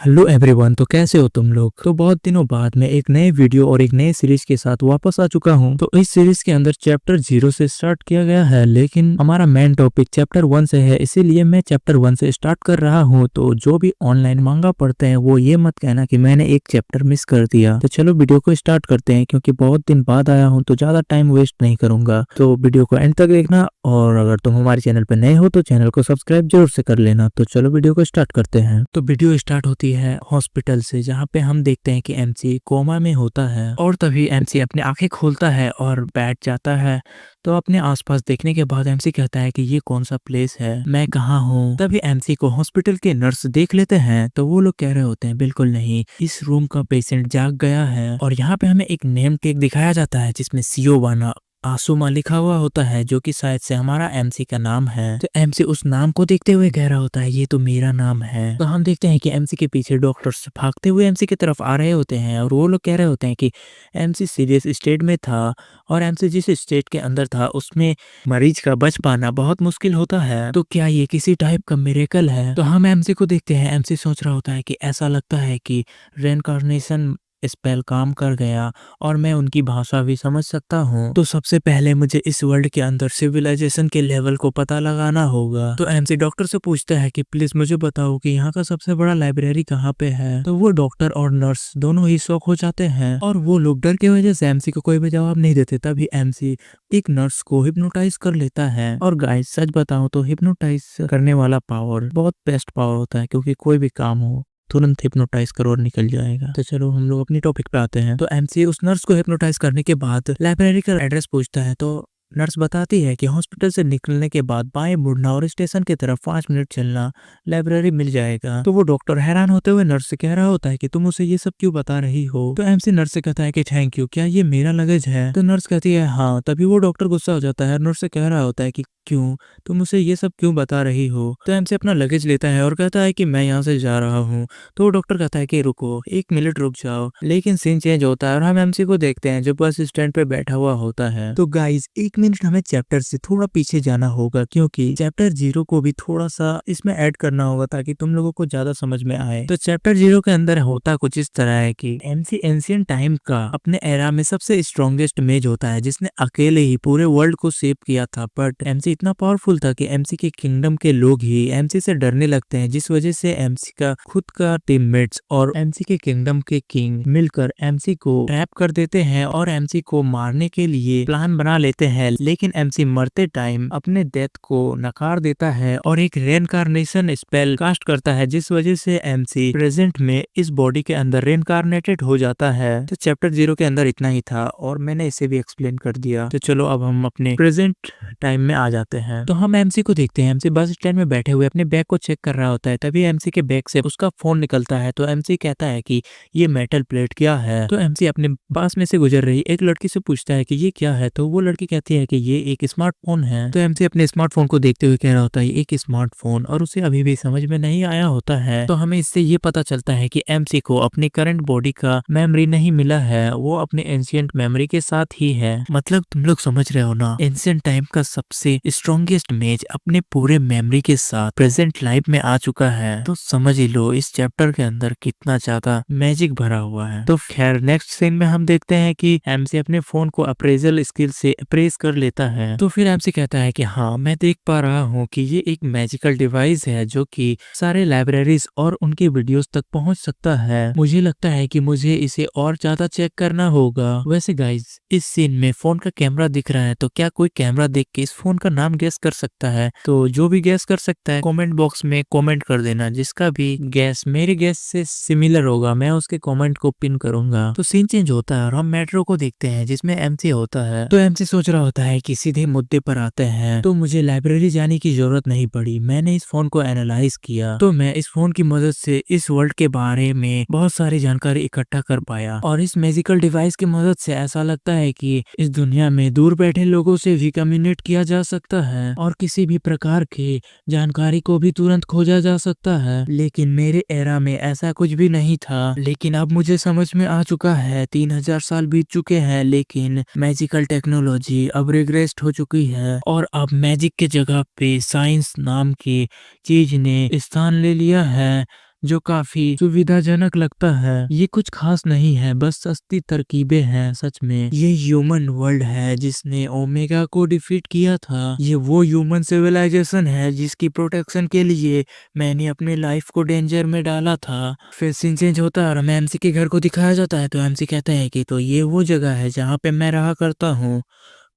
Hello everyone. तो कैसे हो तुम लोग। तो बहुत दिनों बाद मैं एक नए वीडियो और एक नए सीरीज के साथ वापस आ चुका हूं। तो इस सीरीज के अंदर चैप्टर 0 से स्टार्ट किया गया है, लेकिन हमारा मेन टॉपिक चैप्टर 1 से है, इसीलिए मैं चैप्टर 1 से स्टार्ट कर रहा हूं। तो जो भी ऑनलाइन मांगा पढ़ते हैं वो ये मत कहना कि मैंने एक चैप्टर मिस कर दिया। तो चलो वीडियो को स्टार्ट करते हैं, क्योंकि बहुत दिन बाद आया हूँ तो ज्यादा टाइम वेस्ट नहीं करूंगा। तो वीडियो को एंड तक देखना, और अगर तुम हमारे चैनल पर नए हो तो चैनल को सब्सक्राइब जरूर से कर लेना। तो चलो वीडियो को स्टार्ट करते हैं। तो वीडियो स्टार्ट होती है हॉस्पिटल से, जहाँ पे हम देखते हैं कि एमसी कोमा में होता है, और तभी एमसी अपनी आंखें खोलता है और बैठ जाता है। तो अपने आसपास देखने के बाद एमसी कहता है कि ये कौन सा प्लेस है, मैं कहाँ हूँ। तभी एमसी को हॉस्पिटल के नर्स देख लेते हैं, तो वो लोग कह रहे होते हैं बिल्कुल नहीं, इस रूम का पेशेंट जाग गया है। और यहाँ पे हमें एक नेम टेग दिखाया जाता है जिसमें सियोवाना आसुमा लिखा हुआ होता है, जो कि शायद से हमारा एमसी का नाम है। तो एमसी उस नाम को देखते हुए कह रहा होता है ये तो मेरा नाम है। तो हम देखते हैं कि एमसी के पीछे डॉक्टर्स भागते हुए एमसी की तरफ आ रहे होते हैं, और वो लोग कह रहे होते हैं कि एमसी सीरियस स्टेट में था, और एमसी जिस स्टेट के अंदर था उसमें मरीज का बच पाना बहुत मुश्किल होता है। तो क्या ये किसी टाइप का मिरेकल है। तो हम एमसी को देखते हैं, एमसी सोच रहा होता है कि ऐसा लगता है कि रेनकार्नेशन स्पेल काम कर गया, और मैं उनकी भाषा भी समझ सकता हूँ। तो सबसे पहले मुझे इस वर्ल्ड के अंदर सिविलाइजेशन के लेवल को पता लगाना होगा। तो एमसी डॉक्टर से पूछता है कि प्लीज मुझे बताओ कि यहाँ का सबसे बड़ा लाइब्रेरी कहाँ पे है। तो वो डॉक्टर और नर्स दोनों ही शॉक हो जाते हैं, और वो लोग डर की वजह से एमसी को कोई भी जवाब नहीं देते। तभी एमसी एक नर्स को हिप्नोटाइज कर लेता है। और गाइस सच बताऊं तो हिप्नोटाइज करने वाला पावर बहुत बेस्ट पावर होता है, क्योंकि कोई भी काम हो तुरंत हिप्नोटाइज करो और निकल जाएगा। तो चलो हम लोग अपनी टॉपिक पे आते हैं। तो एमसी उस नर्स को हिप्नोटाइज करने के बाद लाइब्रेरी का एड्रेस पूछता है। तो नर्स बताती है कि हॉस्पिटल से निकलने के बाद बाएं मुड़ना और स्टेशन की तरफ 5 मिनट चलना, लाइब्रेरी मिल जाएगा। तो वो डॉक्टर हैरान होते हुए नर्स से कह रहा होता है कि तुम उसे ये सब क्यों बता रही हो। तो एमसी नर्स से कहता है कि थैंक यू, क्या ये मेरा लगेज है। तो नर्स कहती है हाँ। तभी वो डॉक्टर गुस्सा हो जाता है, नर्स से कह रहा होता है कि क्यों, तुम उसे ये सब क्यों बता रही हो। तो एमसी अपना लगेज लेता है और कहता है कि मैं यहाँ से जा रहा हूँ। तो वो डॉक्टर कहता है कि रुको 1 मिनट रुक जाओ। लेकिन सीन चेंज होता है और हम एमसी को देखते हैं जो बस स्टैंड पे बैठा हुआ होता है। तो गाइस 1 मिनट हमें चैप्टर से थोड़ा पीछे जाना होगा, क्योंकि चैप्टर 0 को भी थोड़ा सा इसमें ऐड करना होगा ताकि तुम लोगों को ज्यादा समझ में आए। तो चैप्टर 0 के अंदर होता कुछ इस तरह है कि एमसी एंशिएंट टाइम का अपने एरा में सबसे स्ट्रॉन्गेस्ट मेज होता है, जिसने अकेले ही पूरे वर्ल्ड को सेव किया था। बट एमसी इतना पावरफुल था कि एमसी के किंगडम के लोग ही एमसी से डरने लगते हैं, जिस वजह से एमसी का खुद का टीममेट्स और एमसी के किंगडम के किंग मिलकर एमसी को ट्रैप कर देते हैं और एमसी को मारने के लिए प्लान बना लेते हैं। लेकिन एमसी मरते टाइम अपने डेथ को नकार देता है और एक रेनकार्नेशन स्पेल कास्ट करता है, जिस वजह से एमसी प्रेजेंट में इस बॉडी के अंदर रेनकार्नेटेड हो जाता है। तो चैप्टर 0 के अंदर इतना ही था और मैंने इसे भी एक्सप्लेन कर दिया। तो चलो अब हम अपने प्रेजेंट टाइम में आ जाते हैं। तो हम एमसी को देखते हैं, एमसी बस स्टैंड में बैठे हुए अपने बैग को चेक कर रहा होता है। तभी एमसी के बैग से उसका फोन निकलता है। तो एमसी कहता है कि ये मेटल प्लेट क्या है। तो एमसी अपने पास में से गुजर रही एक लड़की से पूछता है कि ये क्या है। तो वो लड़की कहती है कि ये एक स्मार्टफोन है। तो एमसी अपने स्मार्टफोन को देखते हुए कह रहा होता है एक स्मार्टफोन, और उसे अभी भी समझ में नहीं आया होता है। तो हमें इससे ये पता चलता है कि एमसी को अपनी करंट बॉडी का मेमोरी नहीं मिला है, वो अपने एंशिएंट मेमोरी के साथ ही है। मतलब तुम लोग समझ रहे हो ना, एंशिएंट टाइम का सबसे स्ट्रॉन्गेस्ट मेज अपने पूरे मेमोरी के साथ प्रेजेंट लाइफ में आ चुका है। तो समझ ही लो इस चैप्टर के अंदर कितना ज्यादा मैजिक भरा हुआ है। तो खैर नेक्स्ट सीन में हम देखते हैं कि एमसी अपने फोन को अप्रेजल स्किल से अप्रेज कर लेता है। तो फिर एमसी कहता है कि हाँ मैं देख पा रहा हूँ कि ये एक मैजिकल डिवाइस है जो कि सारे लाइब्रेरीज और उनके वीडियोस तक पहुंच सकता है। मुझे लगता है कि मुझे इसे और ज्यादा चेक करना होगा। वैसे गाइस इस सीन में फोन का कैमरा दिख रहा है, तो क्या कोई कैमरा देख के इस फोन का नाम गेस कर सकता है? तो जो भी गेस कर सकता है कमेंट बॉक्स में कमेंट कर देना। जिसका भी गेस मेरे गेस से सिमिलर होगा मैं उसके कमेंट को पिन करूंगा। तो सीन चेंज होता है और हम मेट्रो को देखते हैं जिसमें एमसी होता है। तो एमसी सोच रहा होता है कि सीधे मुद्दे पर आते हैं। तो मुझे लाइब्रेरी जाने की जरूरत नहीं पड़ी, मैंने इस फोन को एनालाइज किया। तो मैं इस फोन की मदद से इस वर्ल्ड के बारे में बहुत सारी जानकारी इकट्ठा कर पाया, और इस मैजिकल डिवाइस की मदद से ऐसा लगता है कि इस दुनिया में दूर बैठे लोगों से भी कम्युनिकेट किया जा सकता है और किसी भी प्रकार की जानकारी को भी तुरंत खोजा जा सकता है। लेकिन मेरे एरा में ऐसा कुछ भी नहीं था। लेकिन अब मुझे समझ में आ चुका है 3000 साल बीत चुके हैं, लेकिन मैजिकल टेक्नोलॉजी अब रिग्रेस्ट हो चुकी है और अब मैजिक के जगह पे साइंस नाम की चीज ने स्थान ले लिया है। जो काफी सुविधाजनक लगता है। ये कुछ खास नहीं है, बस सस्ती तरकीबें हैं। सच में ये ह्यूमन वर्ल्ड है जिसने ओमेगा को डिफीट किया था। ये वो ह्यूमन सिविलाइजेशन है जिसकी प्रोटेक्शन के लिए मैंने अपने लाइफ को डेंजर में डाला था। फिर सीन चेंज होता है और हमें एमसी के घर को दिखाया जाता है। तो एमसी कहता है कि तो ये वो जगह है जहाँ पे मैं रहा करता हूँ।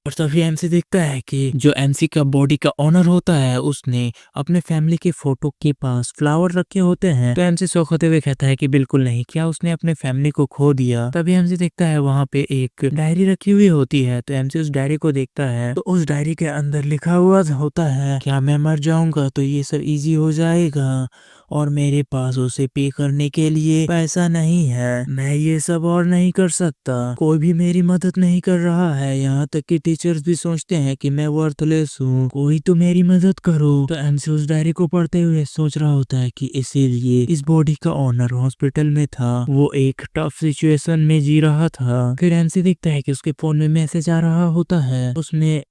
और तभी एमसी देखता है कि जो एमसी का बॉडी का ऑनर होता है उसने अपने फैमिली के फोटो के पास फ्लावर रखे होते हैं। तो एमसी शौक होते हुए कहता है कि बिल्कुल नहीं, क्या उसने अपने फैमिली को खो दिया। तभी एमसी देखता है वहाँ पे एक डायरी रखी हुई होती है। तो एमसी उस डायरी को देखता है तो उस डायरी के अंदर लिखा हुआ होता है क्या मैं मर जाऊंगा तो ये सब इजी हो जाएगा और मेरे पास उसे पे करने के लिए पैसा नहीं है, मैं ये सब और नहीं कर सकता, कोई भी मेरी मदद नहीं कर रहा है, यहाँ तक कि टीचर्स भी सोचते हैं कि मैं वर्थलेस हूँ, कोई तो मेरी मदद करो। तो एमसी उस डायरी को पढ़ते हुए सोच रहा होता है कि इसीलिए इस बॉडी का ओनर हॉस्पिटल में था, वो एक टफ सिचुएशन में जी रहा था। फिर एमसी देखता है कि उसके फोन में मैसेज आ रहा होता है। उसमें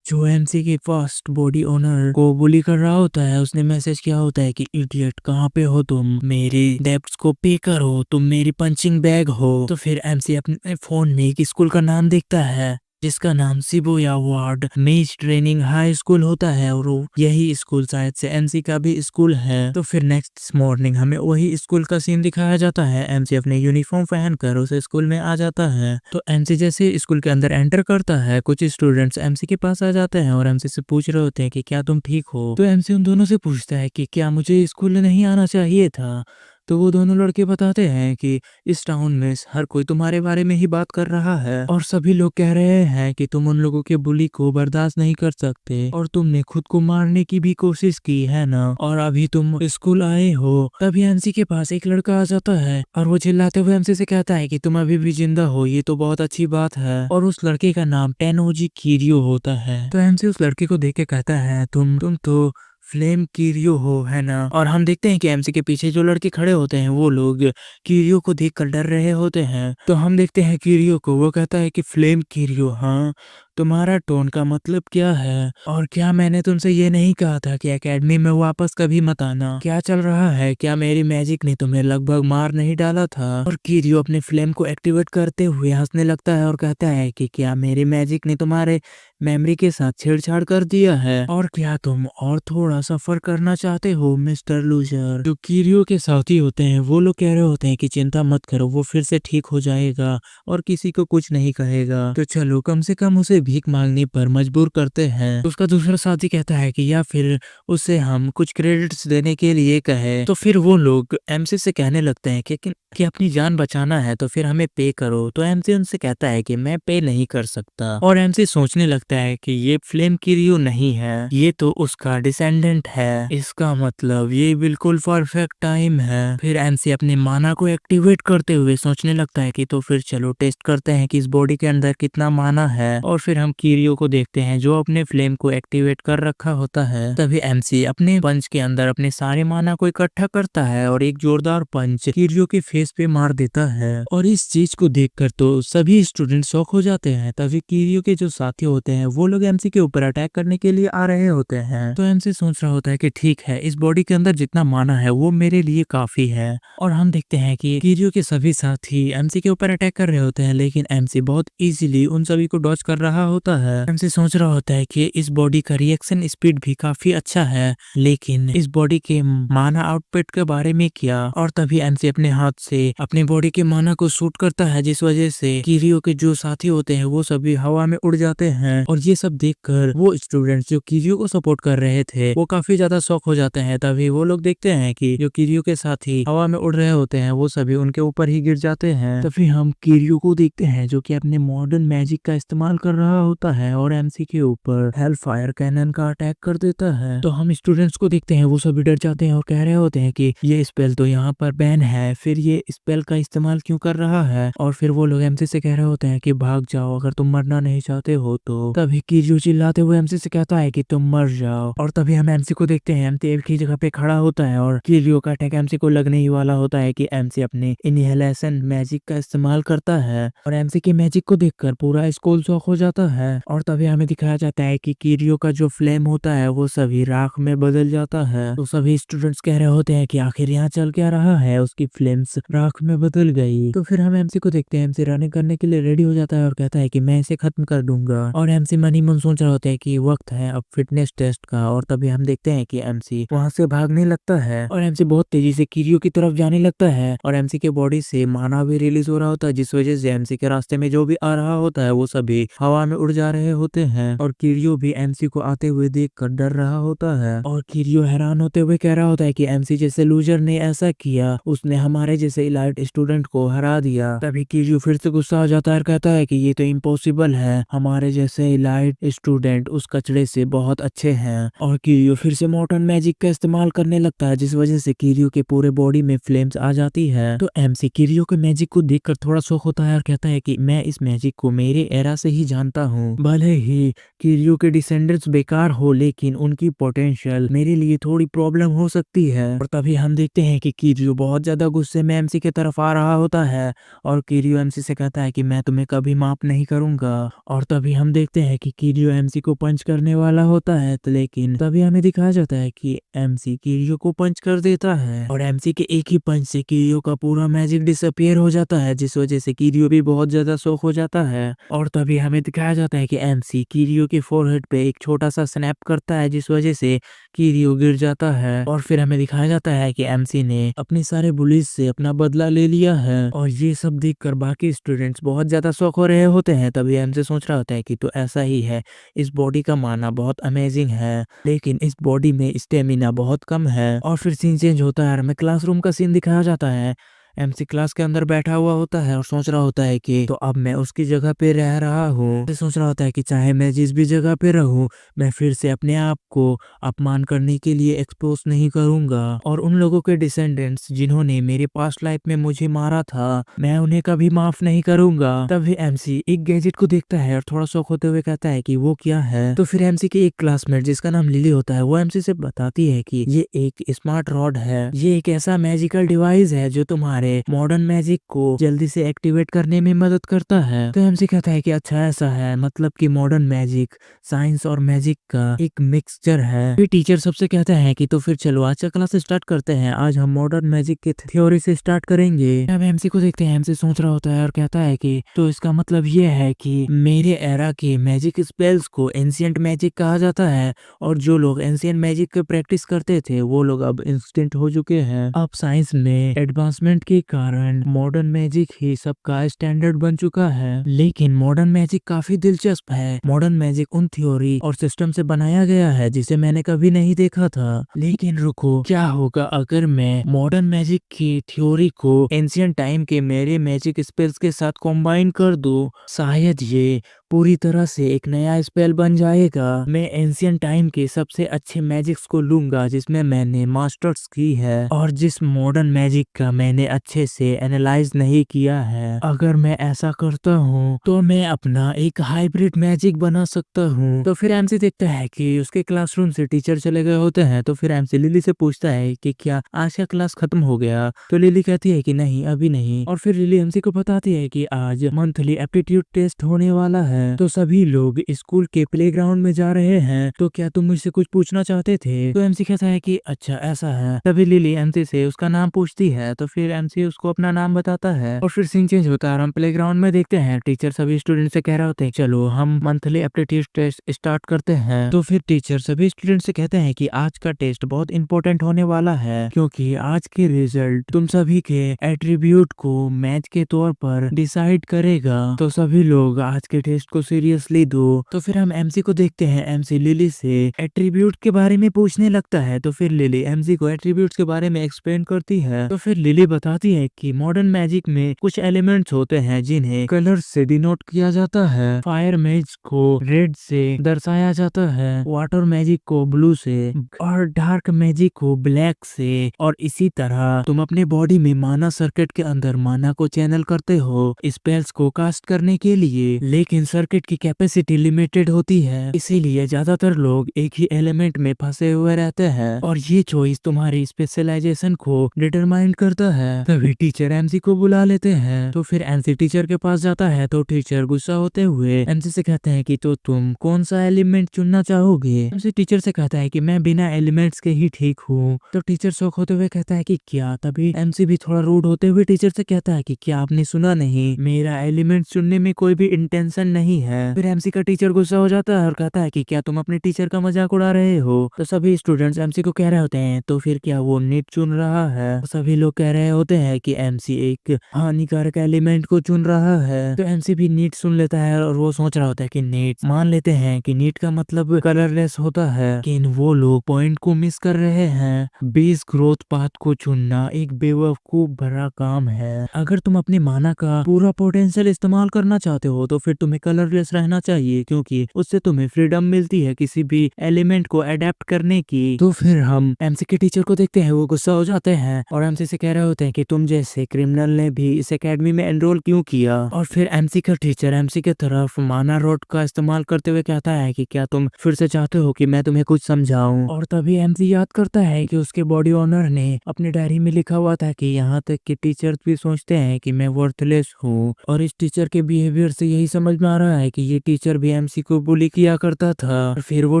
जो एमसी के फर्स्ट बॉडी ओनर को बुली कर रहा होता है उसने मैसेज किया होता है कि इडियट कहाँ पे हो तुम, मेरे डेब्ट्स को पे करो, तुम मेरी पंचिंग बैग हो। तो फिर एमसी अपने फोन में एक स्कूल का नाम देखता है जिसका नाम शिबुया वार्ड मेज ट्रेनिंग हाई स्कूल होता है और यही स्कूल शायद से एमसी का भी स्कूल है। तो फिर नेक्स्ट मॉर्निंग हमें वही स्कूल का सीन दिखाया जाता है। एमसी अपने यूनिफॉर्म पहनकर उस स्कूल में आ जाता है। तो एमसी जैसे स्कूल के अंदर एंटर करता है कुछ स्टूडेंट्स एमसी के पास आ जाते हैं और एमसी से पूछ रहे होते हैं कि क्या तुम ठीक हो। तो एमसी उन दोनों से पूछता है कि क्या मुझे स्कूल नहीं आना चाहिए था। तो वो दोनों लड़के बताते हैं कि इस टाउन में हर कोई तुम्हारे बारे में ही बात कर रहा है और सभी लोग कह रहे हैं कि तुम उन लोगों के बुली को बर्दाश्त नहीं कर सकते और तुमने खुद को मारने की भी कोशिश की है ना, और अभी तुम स्कूल आए हो। तभी एमसी के पास एक लड़का आ जाता है और वो चिल्लाते हुए एमसी से कहता है कि तुम अभी भी जिंदा हो, ये तो बहुत अच्छी बात है। और उस लड़के का नाम टेनोजी किरियो होता है। तो एमसी उस लड़के को देख के कहता है तुम तो फ्लेम किरियो हो, है ना। और हम देखते हैं कि एमसी के पीछे जो लड़के खड़े होते हैं वो लोग किरियो को देखकर डर रहे होते हैं। तो हम देखते हैं किरियो को, वो कहता है कि फ्लेम किरियो, हाँ तुम्हारा टोन का मतलब क्या है, और क्या मैंने तुमसे ये नहीं कहा था कि एकेडमी में वापस कभी मत आना, क्या चल रहा है, क्या मेरी मैजिक ने तुम्हें लगभग मार नहीं डाला था। और किरियो अपने फ्लेम को एक्टिवेट करते हुए हंसने लगता है और कहता है कि क्या मेरी मैजिक ने तुम्हारे मेमोरी के साथ छेड़छाड़ कर दिया है, और क्या तुम और थोड़ा सफर करना चाहते हो मिस्टर लूजर। जो किरियो के साथी होते हैं वो लोग कह रहे होते हैं कि चिंता मत करो, वो फिर से ठीक हो जाएगा और किसी को कुछ नहीं कहेगा, तो चलो कम से कम उसे भीख मांगने पर मजबूर करते हैं। उसका दूसरा साथी कहता है कि या फिर उसे हम कुछ क्रेडिट्स देने के लिए कहे। तो फिर वो लोग एमसी से कहने लगते हैं कि अपनी जान बचाना है तो फिर हमें पे करो। तो एमसी उनसे कहता है कि मैं पे नहीं कर सकता, और एमसी सोचने लगता है कि ये फ्लेम किरियो नहीं है, ये तो उसका डिसेंडेंट है, इसका मतलब ये बिल्कुल परफेक्ट टाइम है। फिर एमसी अपने माना को एक्टिवेट करते हुए सोचने लगता है कि तो फिर चलो टेस्ट करते हैं कि इस बॉडी के अंदर कितना माना है। और फिर हम किरियो को देखते हैं जो अपने फ्लेम को एक्टिवेट कर रखा होता है। तभी एमसी अपने पंच के अंदर अपने सारे माना को इकट्ठा करता है और एक जोरदार पंच किरियो के फेस पे मार देता है। और इस चीज को देखकर तो सभी स्टूडेंट शॉक हो जाते हैं। तभी किरियो के जो साथी होते हैं वो लोग एमसी के ऊपर अटैक करने के लिए आ रहे होते हैं। तो एमसी सोच रहा होता है कि ठीक है, इस बॉडी के अंदर जितना माना है वो मेरे लिए काफी है। और हम देखते हैं कि किरियो के सभी साथी एमसी के ऊपर अटैक कर रहे होते हैं, लेकिन एमसी बहुत इजीली उन सभी को डॉज कर रहा होता है। एमसी सोच रहा होता है कि इस बॉडी का रिएक्शन स्पीड भी काफी अच्छा है, लेकिन इस बॉडी के माना आउटपुट के बारे में क्या। और तभी एमसी अपने हाथ से अपनी बॉडी के माना को शूट करता है, जिस वजह से किरियो के जो साथी होते हैं वो सभी हवा में उड़ जाते हैं। और ये सब देखकर वो स्टूडेंट्स जो किरियो को सपोर्ट कर रहे थे वो काफी ज्यादा शॉक हो जाते हैं। तभी वो लोग देखते हैं कि जो किरियो के साथी हवा में उड़ रहे होते हैं वो सभी उनके ऊपर ही गिर जाते हैं। तभी हम किरियो को देखते हैं जो कि अपने मॉडर्न मैजिक का इस्तेमाल कर रहा होता है और एमसी के ऊपर हेल फायर कैनन का अटैक कर देता है। तो हम स्टूडेंट्स को देखते हैं वो सभी डर जाते हैं और कह रहे होते हैं कि ये स्पेल तो यहाँ पर बैन है, फिर ये स्पेल का इस्तेमाल क्यों कर रहा है। और फिर वो लोग एमसी से कह रहे होते हैं कि भाग जाओ अगर तुम मरना नहीं चाहते हो तो। तभी किरियो चिल्लाते हुए एमसी से कहता है कि तुम मर जाओ। और तभी हम एमसी को देखते हैं एमसी एक ही जगह पे खड़ा होता है और किरियो का अटैक एमसी को लगने ही वाला होता है कि एमसी अपने इनहेलेशन मैजिक का इस्तेमाल करता है। और एमसी के मैजिक को देखकर पूरा स्कूल शॉक हो जाता जाता है और तभी हमें दिखाया जाता है कि किरियो का जो फ्लेम होता है वो सभी राख में बदल जाता है। तो सभी स्टूडेंट्स कह रहे होते हैं कि आखिर यहाँ चल क्या रहा है, उसकी फ्लेम्स राख में बदल गई। तो फिर हम एमसी को देखते हैं, एमसी रनिंग करने के लिए रेडी हो जाता है और कहता है कि मैं इसे खत्म कर दूंगा। और एमसी मन ही मन सोच रहा होता है कि वक्त है अब फिटनेस टेस्ट का। और तभी हम देखते हैं कि एमसी वहां से भागने लगता है और एमसी बहुत तेजी से किरियो की तरफ जाने लगता है और एमसी के बॉडी से माना भी रिलीज हो रहा होता है, जिस वजह से एमसी के रास्ते में जो भी आ रहा होता है वो सभी हवा में उड़ जा रहे होते हैं। और किरियो भी एमसी को आते हुए देख कर डर रहा होता है और किरियो हैरान होते हुए कह रहा होता है कि एमसी जैसे लूजर ने ऐसा किया, उसने हमारे जैसे इलाइट स्टूडेंट को हरा दिया। तभी किरियो फिर से गुस्सा आ जाता है और कहता है कि ये तो इम्पॉसिबल है, हमारे जैसे इलाइट स्टूडेंट उस कचड़े से बहुत अच्छे हैं। और किरियो फिर से मॉडर्न मैजिक का इस्तेमाल करने लगता है, जिस वजह से किरियो के पूरे बॉडी में फ्लेम्स आ जाती है। तो एमसी किरियो के मैजिक को देखकर थोड़ा शौक होता है और कहता है कि मैं इस मैजिक को मेरे एरा से ही जानता हूँ। भले ही किरियो के डिसेंडेंट्स बेकार हो, लेकिन उनकी पोटेंशियल मेरे लिए थोड़ी प्रॉब्लम हो सकती है। और तभी हम देखते हैं कि किरियो बहुत ज्यादा गुस्से में एमसी की तरफ आ रहा होता है और किरियो एमसी से कहता है कि मैं तुम्हें कभी माफ नहीं करूंगा। और तभी हम देखते हैं कि किरियो एमसी को पंच करने वाला होता है, लेकिन तभी हमें दिखाया जाता है कि एमसी किरियो को पंच कर देता है और एमसी के एक ही पंच से किरियो का पूरा मैजिक डिसअपियर हो जाता है, जिस वजह से किरियो भी बहुत ज्यादा शॉक हो जाता है। और तभी हमें दिखाया जाता है कि एमसी किरियो के फोरहेड पे एक छोटा सा स्नैप करता है, जिस वजह से किरियो गिर जाता है। और फिर हमें दिखाया जाता है कि एमसी ने अपने सारे बुलीज से अपना बदला ले लिया है और ये सब देखकर बाकी स्टूडेंट्स बहुत ज्यादा शौक हो रहे होते हैं। तभी एमसी सोच रहा होता है कि तो ऐसा ही है, इस बॉडी का माना बहुत अमेजिंग है, लेकिन इस बॉडी में स्टेमिना बहुत कम है। और फिर सीन चेंज होता है और हमें क्लासरूम का सीन दिखाया जाता है। एमसी क्लास के अंदर बैठा हुआ होता है और सोच रहा होता है कि तो अब मैं उसकी जगह पे रह रहा हूँ। सोच रहा होता है कि चाहे मैं जिस भी जगह पे रहूँ, मैं फिर से अपने आप को अपमान करने के लिए एक्सपोज नहीं करूंगा। और उन लोगों के डिसेंडेंट्स जिन्होंने मेरे पास्ट लाइफ में मुझे मारा था, मैं उन्हें कभी माफ नहीं करूंगा। तभी एमसी एक गैजेट को देखता है और थोड़ा शौक होते हुए कहता है कि वो क्या है। तो फिर एमसी की एक क्लासमेट जिसका नाम लिली होता है वो एमसी से बताती है कि ये एक स्मार्ट रॉड है, ये एक ऐसा मैजिकल डिवाइस है जो तुम्हारे मॉडर्न मैजिक को जल्दी से एक्टिवेट करने में मदद करता है। तो एमसी कहता है कि अच्छा ऐसा है, मतलब कि मॉडर्न मैजिक साइंस और मैजिक का एक मिक्सचर है। फिर टीचर सबसे कहता है कि तो फिर चलो आज का क्लास स्टार्ट करते हैं, आज हम मॉडर्न मैजिक के थ्योरी से स्टार्ट करेंगे। अब एमसी को देखते हैं, एमसी सोच रहा होता है और कहता है कि तो इसका मतलब ये है कि मेरे एरा के मैजिक स्पेल्स को एंशिएंट मैजिक कहा जाता है और जो लोग एंशिएंट मैजिक की प्रैक्टिस करते थे वो लोग अब इंस्टेंट हो चुके हैं। अब साइंस में एडवांसमेंट के कारण मॉडर्न मैजिक ही सबका स्टैंडर्ड बन चुका है। लेकिन मॉडर्न मैजिक काफी दिलचस्प है। मॉडर्न मैजिक उन थ्योरी और सिस्टम से बनाया गया है जिसे मैंने कभी नहीं देखा था। लेकिन रुको, क्या होगा अगर मैं मॉडर्न मैजिक की थ्योरी को एंशिएंट टाइम के मेरे मैजिक स्पेल्स के साथ कंबाइन कर दूं? शायद ये पूरी तरह से एक नया स्पेल बन जाएगा। मैं एंशिएंट टाइम के सबसे अच्छे मैजिक्स को लूंगा जिसमें मैंने मास्टर्स की है और जिस मॉडर्न मैजिक का मैंने अच्छे से एनालाइज नहीं किया है। अगर मैं ऐसा करता हूँ तो मैं अपना एक हाइब्रिड मैजिक बना सकता हूँ। तो फिर एमसी देखता है कि उसके क्लासरूम से टीचर चले गए होते हैं। तो फिर एमसी लिली से पूछता है कि क्या आज का क्लास खत्म हो गया? तो लिली कहती है कि नहीं, अभी नहीं। और फिर लिली एमसी को बताती है कि आज मंथली एप्टीट्यूड टेस्ट होने वाला है, तो सभी लोग स्कूल के प्लेग्राउंड में जा रहे हैं, तो क्या तुम मुझसे कुछ पूछना चाहते थे? तो एमसी कहता है कि अच्छा ऐसा है। तभी लिली एमसी से उसका नाम पूछती है, तो फिर एमसी उसको अपना नाम बताता है और फिर सीन चेंज होता है। हम प्लेग्राउंड में देखते हैं टीचर सभी स्टूडेंट से कह रहे होते हैं चलो हम मंथली एप्टीट्यूड टेस्ट स्टार्ट करते हैं। तो फिर टीचर सभी स्टूडेंट से कहते हैं कि आज का टेस्ट बहुत इंपॉर्टेंट होने वाला है, क्योंकि आज के रिजल्ट तुम सभी के एट्रीब्यूट को मैच के तौर पर डिसाइड करेगा। तो सभी लोग आज के टेस्ट को सीरियसली दो। तो फिर हम एमसी को देखते हैं, एमसी लिली से एट्रीब्यूट के बारे में पूछने लगता है। तो फिर लिली एमसी को एट्रीब्यूट्स के बारे में एक्सप्लेन करती है। तो फिर लिली बताती है कि मॉडर्न मैजिक में कुछ एलिमेंट्स होते हैं जिन्हें कलर से डिनोट किया जाता है। फायर मैजिक को रेड से दर्शाया जाता है, वाटर मैजिक को ब्लू से और डार्क मैजिक को ब्लैक से। और इसी तरह तुम अपने बॉडी में माना सर्किट के अंदर माना को चैनल करते हो स्पेल्स को कास्ट करने के लिए। लेकिन सर्किट की कैपेसिटी लिमिटेड होती है, इसीलिए ज्यादातर लोग एक ही एलिमेंट में फंसे हुए रहते हैं और ये चॉइस तुम्हारी स्पेशलाइजेशन को डिटरमाइन करता है। तभी टीचर एमसी को बुला लेते हैं। तो फिर एमसी टीचर के पास जाता है तो टीचर गुस्सा होते हुए एमसी से कहते हैं कि तो तुम कौन सा एलिमेंट चुनना चाहोगे। एमसी टीचर से कहता है कि मैं बिना एलिमेंट्स के ही ठीक हूँ। तो टीचर शौक होते हुए कहता है कि क्या। तभी एमसी भी थोड़ा रूड होते हुए टीचर से कहता है कि क्या आपने सुना नहीं, मेरा एलिमेंट चुनने में कोई भी इंटेंशन नहीं है। फिर एमसी का टीचर गुस्सा हो जाता है और कहता है कि क्या तुम अपने टीचर का मजाक उड़ा रहे हो। तो सभी स्टूडेंट्स एमसी को कह रहे होते हैं तो फिर क्या वो नीट चुन रहा है। तो सभी लोग कह रहे होते हैं कि एमसी एक हानिकारक एलिमेंट को चुन रहा है। तो एमसी भी नीट सुन लेता है और वो सोच रहा होता है कि नीट, मान लेते हैं कि नीट का मतलब कलरलेस होता है, लेकिन वो लोग पॉइंट को मिस कर रहे हैं। बेस ग्रोथ पाथ को चुनना एक बेवकूफ भरा काम है। अगर तुम अपने माना का पूरा पोटेंशियल इस्तेमाल करना चाहते हो तो फिर तुम्हें कलरलेस रहना चाहिए, क्योंकि उससे तुम्हें फ्रीडम मिलती है किसी भी एलिमेंट को अडेप्ट करने की। तो फिर हम एमसी के टीचर को देखते हैं, वो गुस्सा हो जाते हैं और एमसी से कह रहे होते हैं कि तुम जैसे क्रिमिनल ने भी इस एकेडमी में एनरोल क्यों किया। और फिर एमसी का टीचर एमसी के तरफ माना रोड का इस्तेमाल करते हुए कहता है कि क्या तुम फिर से चाहते हो कि मैं तुम्हें कुछ समझाऊं। और तभी एमसी याद करता है कि उसके बॉडी ओनर ने अपनी डायरी में लिखा हुआ था कि यहाँ तक कि टीचर भी सोचते हैं कि मैं वर्थलेस हूँ। और इस टीचर के बिहेवियर से यही समझ में आ रहा है कि ये टीचर भी एमसी को बुली किया करता था। और फिर वो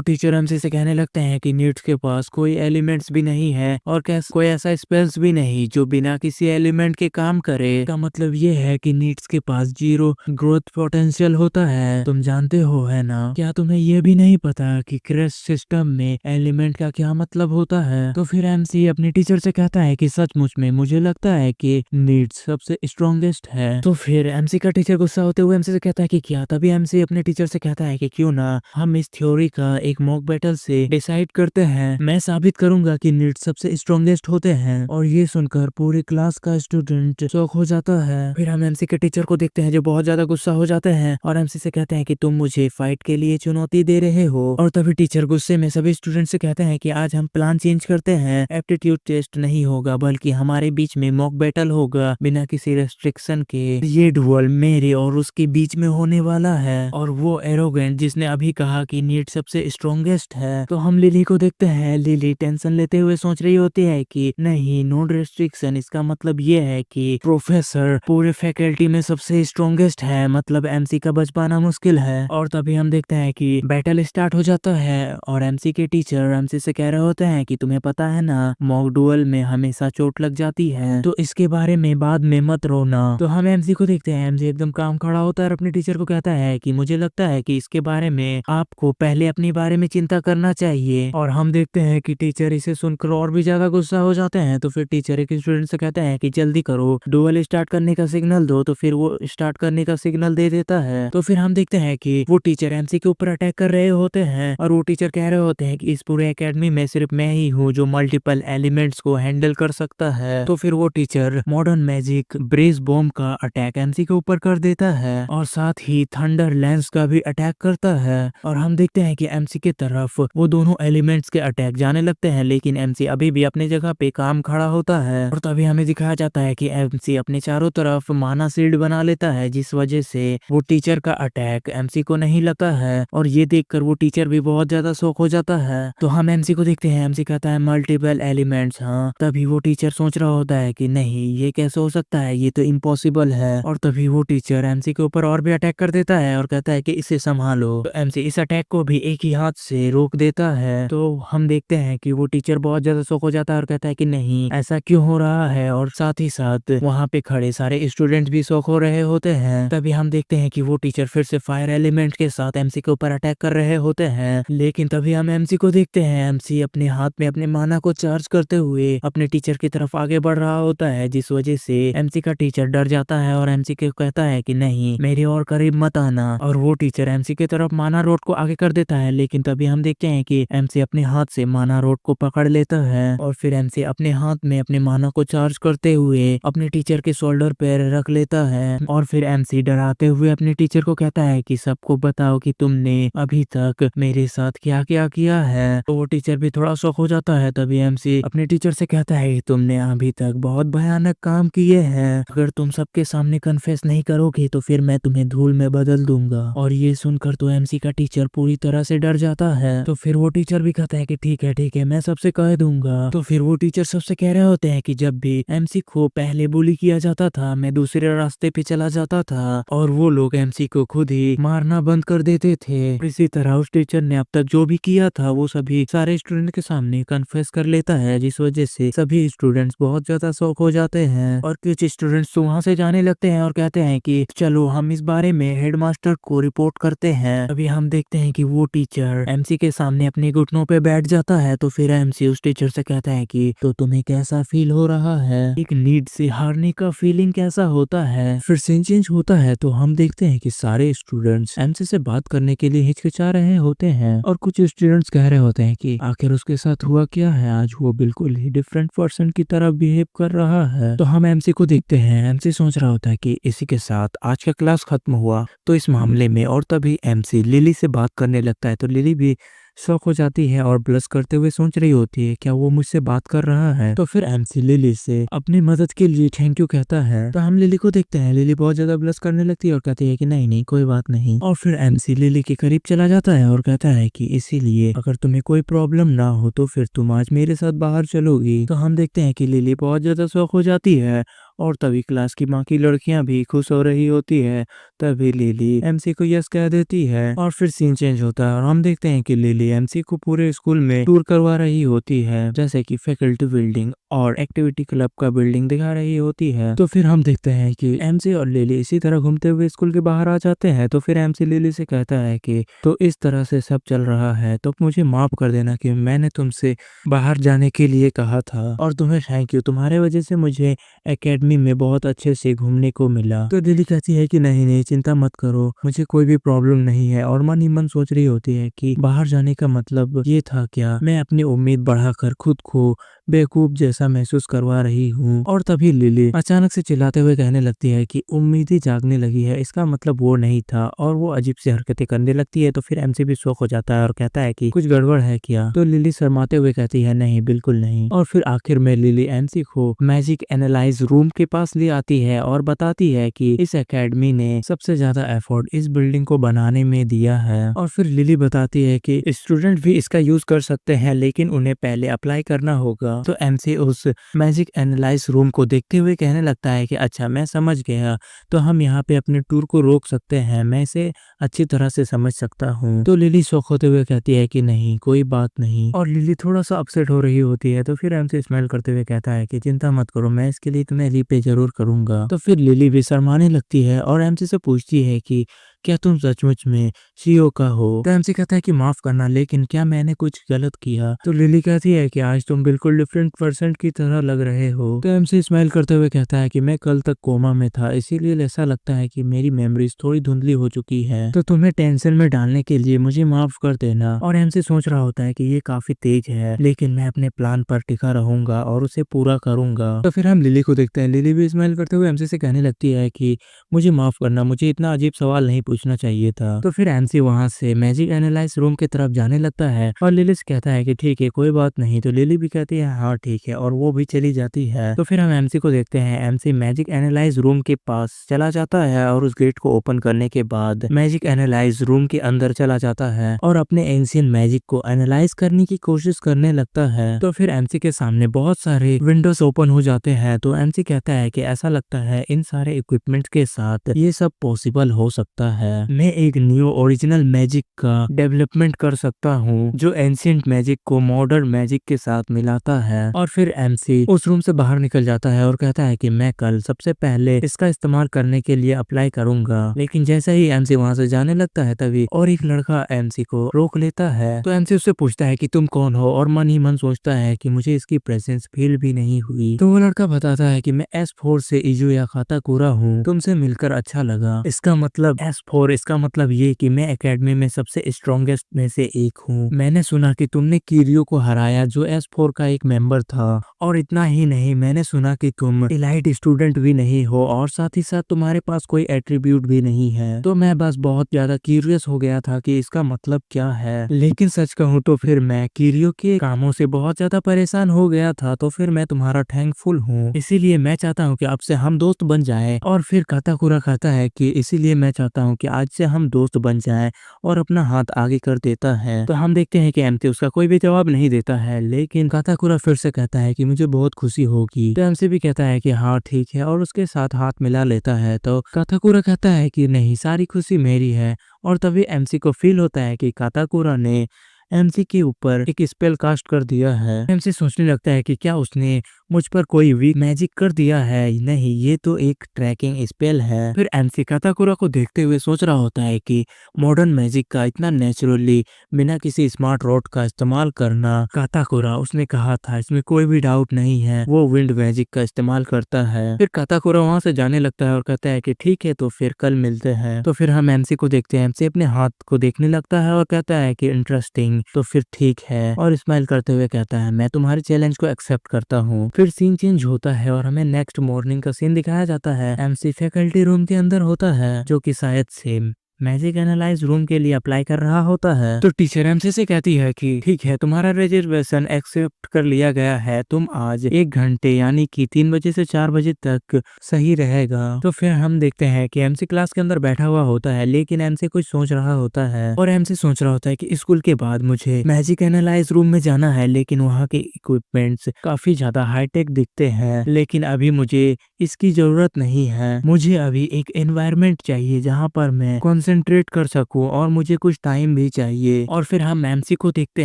टीचर एमसी से कहने लगते हैं कि नीड्स के पास कोई एलिमेंट्स भी नहीं है और कोई ऐसा स्पेल्स भी नहीं जो बिना किसी एलिमेंट के काम करे। का मतलब ये है कि नीड्स के पास 0 ग्रोथ पोटेंशियल होता है। तुम जानते हो है ना। क्या तुम्हें ये भी नहीं पता कि क्रश सिस्टम में एलिमेंट का क्या मतलब होता है। तो फिर एमसी अपने टीचर से कहता है कि सचमुच में मुझे लगता है कि नीड्स सबसे स्ट्रॉन्गेस्ट है। तो फिर एमसी का टीचर गुस्सा होते हुए एमसी से कहता है कि क्या। तभी एमसी अपने टीचर से कहता है कि क्यों ना हम इस थ्योरी का एक मॉक बैटल से डिसाइड करते हैं। मैं साबित करूंगा कि नीड्स सबसे स्ट्रॉन्गेस्ट होते हैं। और ये सुनकर पूरी क्लास का स्टूडेंट शॉक हो जाता है। फिर हम एमसी के टीचर को देखते हैं जो बहुत ज्यादा गुस्सा हो जाते हैं और एमसी से कहते हैं कि तुम मुझे फाइट के लिए चुनौती दे रहे हो। और तभी टीचर गुस्से में सभी स्टूडेंट से कहते हैं कि आज हम प्लान चेंज करते हैं। एप्टीट्यूड टेस्ट नहीं होगा बल्कि हमारे बीच में मॉक बैटल होगा बिना किसी रेस्ट्रिक्शन के। ये डुअल मेरे और उसके बीच में होने वाला है। और वो एरोगेंट जिसने अभी कहा कि नीट सबसे स्ट्रॉन्गेस्ट है। तो हम लिली को देखते हैं। लिली टेंशन लेते हुए सोच रही होती है कि नहीं, नो रेस्ट्रिक्शन, इसका मतलब ये है कि प्रोफेसर पूरे फैकल्टी में सबसे स्ट्रॉन्गेस्ट है, मतलब एमसी का बच पाना मुश्किल है। और तभी हम देखते हैं कि बैटल स्टार्ट हो जाता है और एमसी के टीचर एमसी से कह रहे होते हैं कि तुम्हें पता है ना, मॉक डुअल में हमेशा चोट लग जाती है, तो इसके बारे में बाद में मत रोना। तो हम एमसी को देखते हैं। एमसी एकदम काम खड़ा होता है और अपने टीचर को कहता है कि मुझे लगता है कि इसके बारे में आपको पहले अपने बारे में चिंता करना चाहिए। और हम देखते हैं कि टीचर इसे सुनकर और भी ज्यादा गुस्सा हो जाते हैं। तो फिर टीचर एक स्टूडेंट से कहता है कि जल्दी करो, डुअल स्टार्ट करने का सिग्नल दो। तो फिर वो स्टार्ट करने का सिग्नल दे देता है। तो फिर हम देखते हैं कि वो टीचर एमसी के ऊपर अटैक कर रहे होते हैं और वो टीचर कह रहे होते हैं कि इस पूरे एकेडमी में सिर्फ मैं ही हूँ जो मल्टीपल एलिमेंट्स को हैंडल कर सकता है। तो फिर वो teacher modern magic brace bomb का अटैक एमसी के ऊपर कर देता है और साथ ही थंडर लेंस का भी अटैक करता है। और हम देखते हैं कि एमसी के तरफ वो दोनों एलिमेंट्स के अटैक जाने लगते हैं, लेकिन एमसी अभी भी अपनी जगह पे काम खड़ा होता है। और तभी हमें दिखाया जाता है कि एमसी अपने चारों तरफ माना शील्ड बना लेता है, जिस वजह से वो टीचर का अटैक एमसी को नहीं लगता है। और ये देखकर वो टीचर भी बहुत ज्यादा शॉक हो जाता है। तो हम एमसी को देखते हैं। एमसी कहता है मल्टीपल एलिमेंट्स। हाँ, तभी वो टीचर सोच रहा होता है कि नहीं, ये कैसे हो सकता है, ये तो इम्पॉसिबल है। और तभी वो टीचर एमसी के ऊपर और भी अटैक कर देता है और कहता है कि इसे संभालो। तो एमसी इस अटैक को भी एक ही हाथ से रोक देता है। तो हम देखते हैं कि वो टीचर बहुत ज्यादा शॉक हो जाता है और कहता है कि नहीं, ऐसा क्यों हो रहा है। और साथ ही साथ वहाँ पे खड़े सारे स्टूडेंट भी शॉक हो रहे होते हैं। तभी हम देखते हैं कि वो टीचर फिर से फायर एलिमेंट के साथ एमसी के ऊपर अटैक कर रहे होते हैं। लेकिन तभी हम एमसी को देखते हैं। एमसी अपने हाथ में अपने माना को चार्ज करते हुए अपने टीचर की तरफ आगे बढ़ रहा होता है, जिस वजह से एमसी का टीचर डर जाता है और एमसी को कहता है कि नहीं, मेरे और करीब मत आना। और वो टीचर एमसी की तरफ माना रोड को आगे कर देता है। लेकिन तभी हम देखते हैं कि एमसी अपने हाथ से माना रोड को पकड़ लेता है और फिर एमसी अपने हाथ में अपने माना को चार्ज करते हुए अपने टीचर के शोल्डर पे रख लेता है। और फिर एमसी डराते हुए अपने टीचर को कहता है कि सबको बताओ कि तुमने अभी तक मेरे साथ क्या क्या किया है। तो वो टीचर भी थोड़ा शॉक हो जाता है। तभी एमसी अपने टीचर से कहता है कि तुमने अभी तक बहुत भयानक काम किए हैं, अगर तुम सबके सामने कन्फेस नहीं करोगे तो फिर मैं तुम्हें धूल में बदल बदल दूंगा। और ये सुनकर तो एमसी का टीचर पूरी तरह से डर जाता है। तो फिर वो टीचर भी कहता है कि ठीक है मैं सबसे कह दूंगा। तो फिर वो टीचर सबसे कह रहे होते हैं कि जब भी एमसी को पहले बुली किया जाता था मैं दूसरे रास्ते पे चला जाता था और वो लोग एमसी को खुद ही मारना बंद कर देते थे। इसी तरह उस टीचर ने अब तक जो भी किया था वो सभी सारे स्टूडेंट के सामने कन्फेस कर लेता है, जिस वजह से सभी स्टूडेंट्स बहुत ज्यादा शौक हो जाते हैं। और कुछ स्टूडेंट्स तो वहाँ से जाने लगते हैं और कहते हैं कि चलो हम इस बारे में हेडमास्टर को रिपोर्ट करते हैं। अभी हम देखते हैं कि वो टीचर एमसी के सामने अपने घुटनों पे बैठ जाता है। तो फिर एमसी उस टीचर से कहता है कि तो तुम्हें कैसा फील हो रहा है, एक नीड से हारने का फीलिंग कैसा होता है। फिर सीन चेंज होता है तो हम देखते हैं कि सारे स्टूडेंट्स एमसी से बात करने के लिए हिचकिचा रहे होते हैं और कुछ स्टूडेंट्स कह रहे होते हैं कि आखिर उसके साथ हुआ क्या है, आज वो बिल्कुल ही डिफरेंट पर्सन की तरह बिहेव कर रहा है। तो हम एमसी को देखते हैं, एमसी सोच रहा होता है कि इसी के साथ आज का क्लास खत्म हुआ। तो इस मामले में और तभी एमसी लिली से बात करने लगता है। तो लिली भी शॉक हो जाती है और ब्लश करते हुए सोच रही होती है क्या वो मुझसे बात कर रहा है। तो फिर एमसी लिली से अपनी मदद के लिए थैंक यू कहता है। तो हम लिली को देखते हैं, लिली बहुत ज्यादा ब्लश करने लगती है और कहती है कि नहीं कोई बात नहीं। और फिर एमसी लिली के करीब चला जाता है और कहता है कि इसीलिए अगर तुम्हें कोई प्रॉब्लम ना हो तो फिर तुम आज मेरे साथ बाहर चलोगी। तो हम देखते हैं कि लिली बहुत ज्यादा शौक हो जाती है और तभी क्लास की बाकी लड़कियां भी खुश हो रही होती है। तभी लिली एमसी को यस कह देती है और फिर सीन चेंज होता है और हम देखते हैं कि लिली एमसी को पूरे स्कूल में टूर करवा रही होती है, जैसे कि फैकल्टी बिल्डिंग और एक्टिविटी क्लब का बिल्डिंग दिखा रही होती है। तो फिर हम देखते हैं कि एमसी और लिली इसी तरह घूमते हुए स्कूल के बाहर आ जाते हैं। तो फिर एमसी लिली से कहता है कि तो इस तरह से सब चल रहा है तो मुझे माफ कर देना कि मैंने तुमसे बाहर जाने के लिए कहा था और तुम्हें थैंक यू, तुम्हारे वजह से मुझे एकेडमी में बहुत अच्छे से घूमने को मिला। तो लिली कहती है कि नहीं चिंता मत करो, मुझे कोई भी प्रॉब्लम नहीं है। और मन ही मन सोच रही होती है कि बाहर जाने का मतलब ये था क्या, मैं अपनी उम्मीद बढ़ाकर खुद को बेवकूफ जैसा महसूस करवा रही हूँ। और तभी लिली अचानक से चिल्लाते हुए कहने लगती है कि उम्मीदें जागने लगी है, इसका मतलब वो नहीं था। और वो अजीब सी हरकतें करने लगती है। तो फिर एमसी भी शौक हो जाता है और कहता है कि कुछ गड़बड़ है क्या। तो लिली शर्माते हुए कहती है नहीं बिल्कुल नहीं। और फिर आखिर में लिली एमसी को मैजिक एनालाइज रूम के पास ले आती है और बताती है कि इस एकेडमी ने सबसे ज्यादा एफर्ट इस बिल्डिंग को बनाने में दिया है। और फिर लिली बताती है कि स्टूडेंट भी इसका यूज कर सकते हैं लेकिन उन्हें पहले अप्लाई करना होगा। तो एमसी उस मैजिक एनालाइज रूम को देखते हुए कहने लगता है कि अच्छा मैं समझ गया, तो हम यहाँ पे अपने टूर को रोक सकते हैं, मैं इसे अच्छी तरह से समझ सकता हूँ। तो लिली शौक होते हुए कहती है कि नहीं कोई बात नहीं। और लिली थोड़ा सा अपसेट हो रही होती है। तो फिर एमसी स्माइल करते हुए कहता है कि चिंता मत करो, मैं इसके लिए तुम्हें रीपे जरूर करूंगा। तो फिर लिली भी शर्माने लगती है और एमसी से पूछती है कि क्या तुम सचमुच में सीईओ का हो। तो एमसी कहता है कि माफ करना लेकिन क्या मैंने कुछ गलत किया। तो लिली कहती है कि आज तुम बिल्कुल डिफरेंट पर्सन की तरह लग रहे हो। तो एमसी स्माइल करते हुए कहता है कि मैं कल तक कोमा में था, इसीलिए ऐसा लगता है कि मेरी मेमोरीज थोड़ी धुंधली हो चुकी है, तो तुम्हें टेंशन में डालने के लिए मुझे माफ कर देना। और एमसी सोच रहा होता है कि ये काफी तेज है लेकिन मैं अपने प्लान पर टिका रहूंगा और उसे पूरा करूंगा। तो फिर हम लिली को देखते हैं, लिली भी स्माइल करते हुए एमसी से कहने लगती है कि मुझे माफ करना, मुझे इतना अजीब सवाल नहीं पूछना चाहिए था। तो फिर एमसी वहाँ से मैजिक एनालाइज रूम की तरफ जाने लगता है और लिली से कहता है कि ठीक है कोई बात नहीं। तो लिली भी कहती है हाँ ठीक है और वो भी चली जाती है। तो फिर हम एमसी को देखते हैं, एमसी मैजिक एनालाइज रूम के पास चला जाता है और उस गेट को ओपन करने के बाद मैजिक एनालाइज रूम के अंदर चला जाता है और अपने एंशियंट मैजिक को एनालाइज करने की कोशिश करने लगता है। तो फिर एमसी के सामने बहुत सारे विंडोज ओपन हो जाते हैं। तो एमसी कहता है कि ऐसा लगता है इन सारे इक्विपमेंट के साथ ये सब पॉसिबल हो सकता है, मैं एक न्यू ओरिजिनल मैजिक का डेवलपमेंट कर सकता हूँ जो एंशिएंट मैजिक को मॉडर्न मैजिक के साथ मिलाता है। और फिर एमसी उस रूम से बाहर निकल जाता है और कहता है कि मैं कल सबसे पहले इसका इस्तेमाल करने के लिए अप्लाई करूंगा। लेकिन जैसे ही एमसी वहाँ से जाने लगता है तभी और एक लड़का एमसी को रोक लेता है। तो एमसी उससे पूछता है कि तुम कौन हो और मन ही मन सोचता है कि मुझे इसकी प्रेजेंस फील भी नहीं हुई। तो वो लड़का बताता है कि मैं S4 से इजुया काताकुरा हूँ, तुमसे मिलकर अच्छा लगा। इसका मतलब S4, इसका मतलब ये कि मैं एकेडमी में सबसे स्ट्रॉन्गेस्ट में से एक हूँ। मैंने सुना कि तुमने किरियो को हराया जो S4 का एक मेंबर था, और इतना ही नहीं मैंने सुना कि तुम इलाइट स्टूडेंट भी नहीं हो और साथ ही साथ तुम्हारे पास कोई एट्रीब्यूट भी नहीं है। तो मैं बस बहुत ज्यादा क्यूरियस हो गया था कि इसका मतलब क्या है। लेकिन सच कहूँ तो फिर मैं किरियो के कामों से बहुत ज्यादा परेशान हो गया था, तो फिर मैं तुम्हारा थैंकफुल हूँ, इसीलिए मैं चाहता हूँ कि आपसे हम दोस्त बन जाए। और फिर काताकुरा कहता है कि इसीलिए मैं चाहता हूँ कि आज से हम दोस्त बन जाएं, और अपना हाथ आगे कर देता है। तो हम देखते हैं कि एमसी उसका कोई भी जवाब नहीं देता है, लेकिन काताकुरा फिर से कहता है कि मुझे बहुत खुशी होगी। तो एमसी भी कहता है कि हाँ ठीक है, और उसके साथ हाथ मिला लेता है। तो काताकुरा कहता है कि नहीं, सारी खुशी मेरी है। और तभी एमसी को फील होता है कि काताकुरा ने एमसी के ऊपर एक स्पेल कास्ट कर दिया है। एमसी सोचने लगता है कि क्या उसने मुझ पर कोई वीक मैजिक कर दिया है। नहीं, ये तो एक ट्रैकिंग स्पेल है। फिर एमसी काताकुरा को देखते हुए सोच रहा होता है कि मॉडर्न मैजिक का इतना नेचुरली बिना किसी स्मार्ट रॉड का इस्तेमाल करना, काताकुरा उसने कहा था, इसमें कोई भी डाउट नहीं है, वो विंड मैजिक का इस्तेमाल करता है। फिर काताकुरा वहां से जाने लगता है और कहता है कि ठीक है, तो फिर कल मिलते हैं। तो फिर हम एमसी को देखते हैं। एमसी अपने हाथ को देखने लगता है और कहता है कि इंटरेस्टिंग, तो फिर ठीक है, और स्माइल करते हुए कहता है मैं तुम्हारे चैलेंज को एक्सेप्ट करता हूँ। फिर सीन चेंज होता है और हमें नेक्स्ट मॉर्निंग का सीन दिखाया जाता है। एमसी फैकल्टी रूम के अंदर होता है, जो कि शायद सेम मैजिक एनालाइज रूम के लिए अप्लाई कर रहा होता है। तो टीचर एमसी से कहती है कि ठीक है, तुम्हारा रिजर्वेशन एक्सेप्ट कर लिया गया है, तुम आज 1 घंटे यानी कि 3 बजे से 4 बजे तक सही रहेगा। तो फिर हम देखते हैं कि एमसी क्लास के अंदर बैठा हुआ होता है, लेकिन एमसी कुछ सोच रहा होता है, और एमसी सोच रहा होता है कि स्कूल के बाद मुझे मैजिक एनालाइज रूम में जाना है, लेकिन वहाँ के इक्विपमेंट्स काफी ज्यादा हाईटेक दिखते हैं, लेकिन अभी मुझे इसकी जरूरत नहीं है। मुझे अभी एक एनवायरनमेंट चाहिए जहाँ पर मैं कंसंट्रेट कर सकूं, और मुझे कुछ टाइम भी चाहिए। और फिर हम एमसी को देखते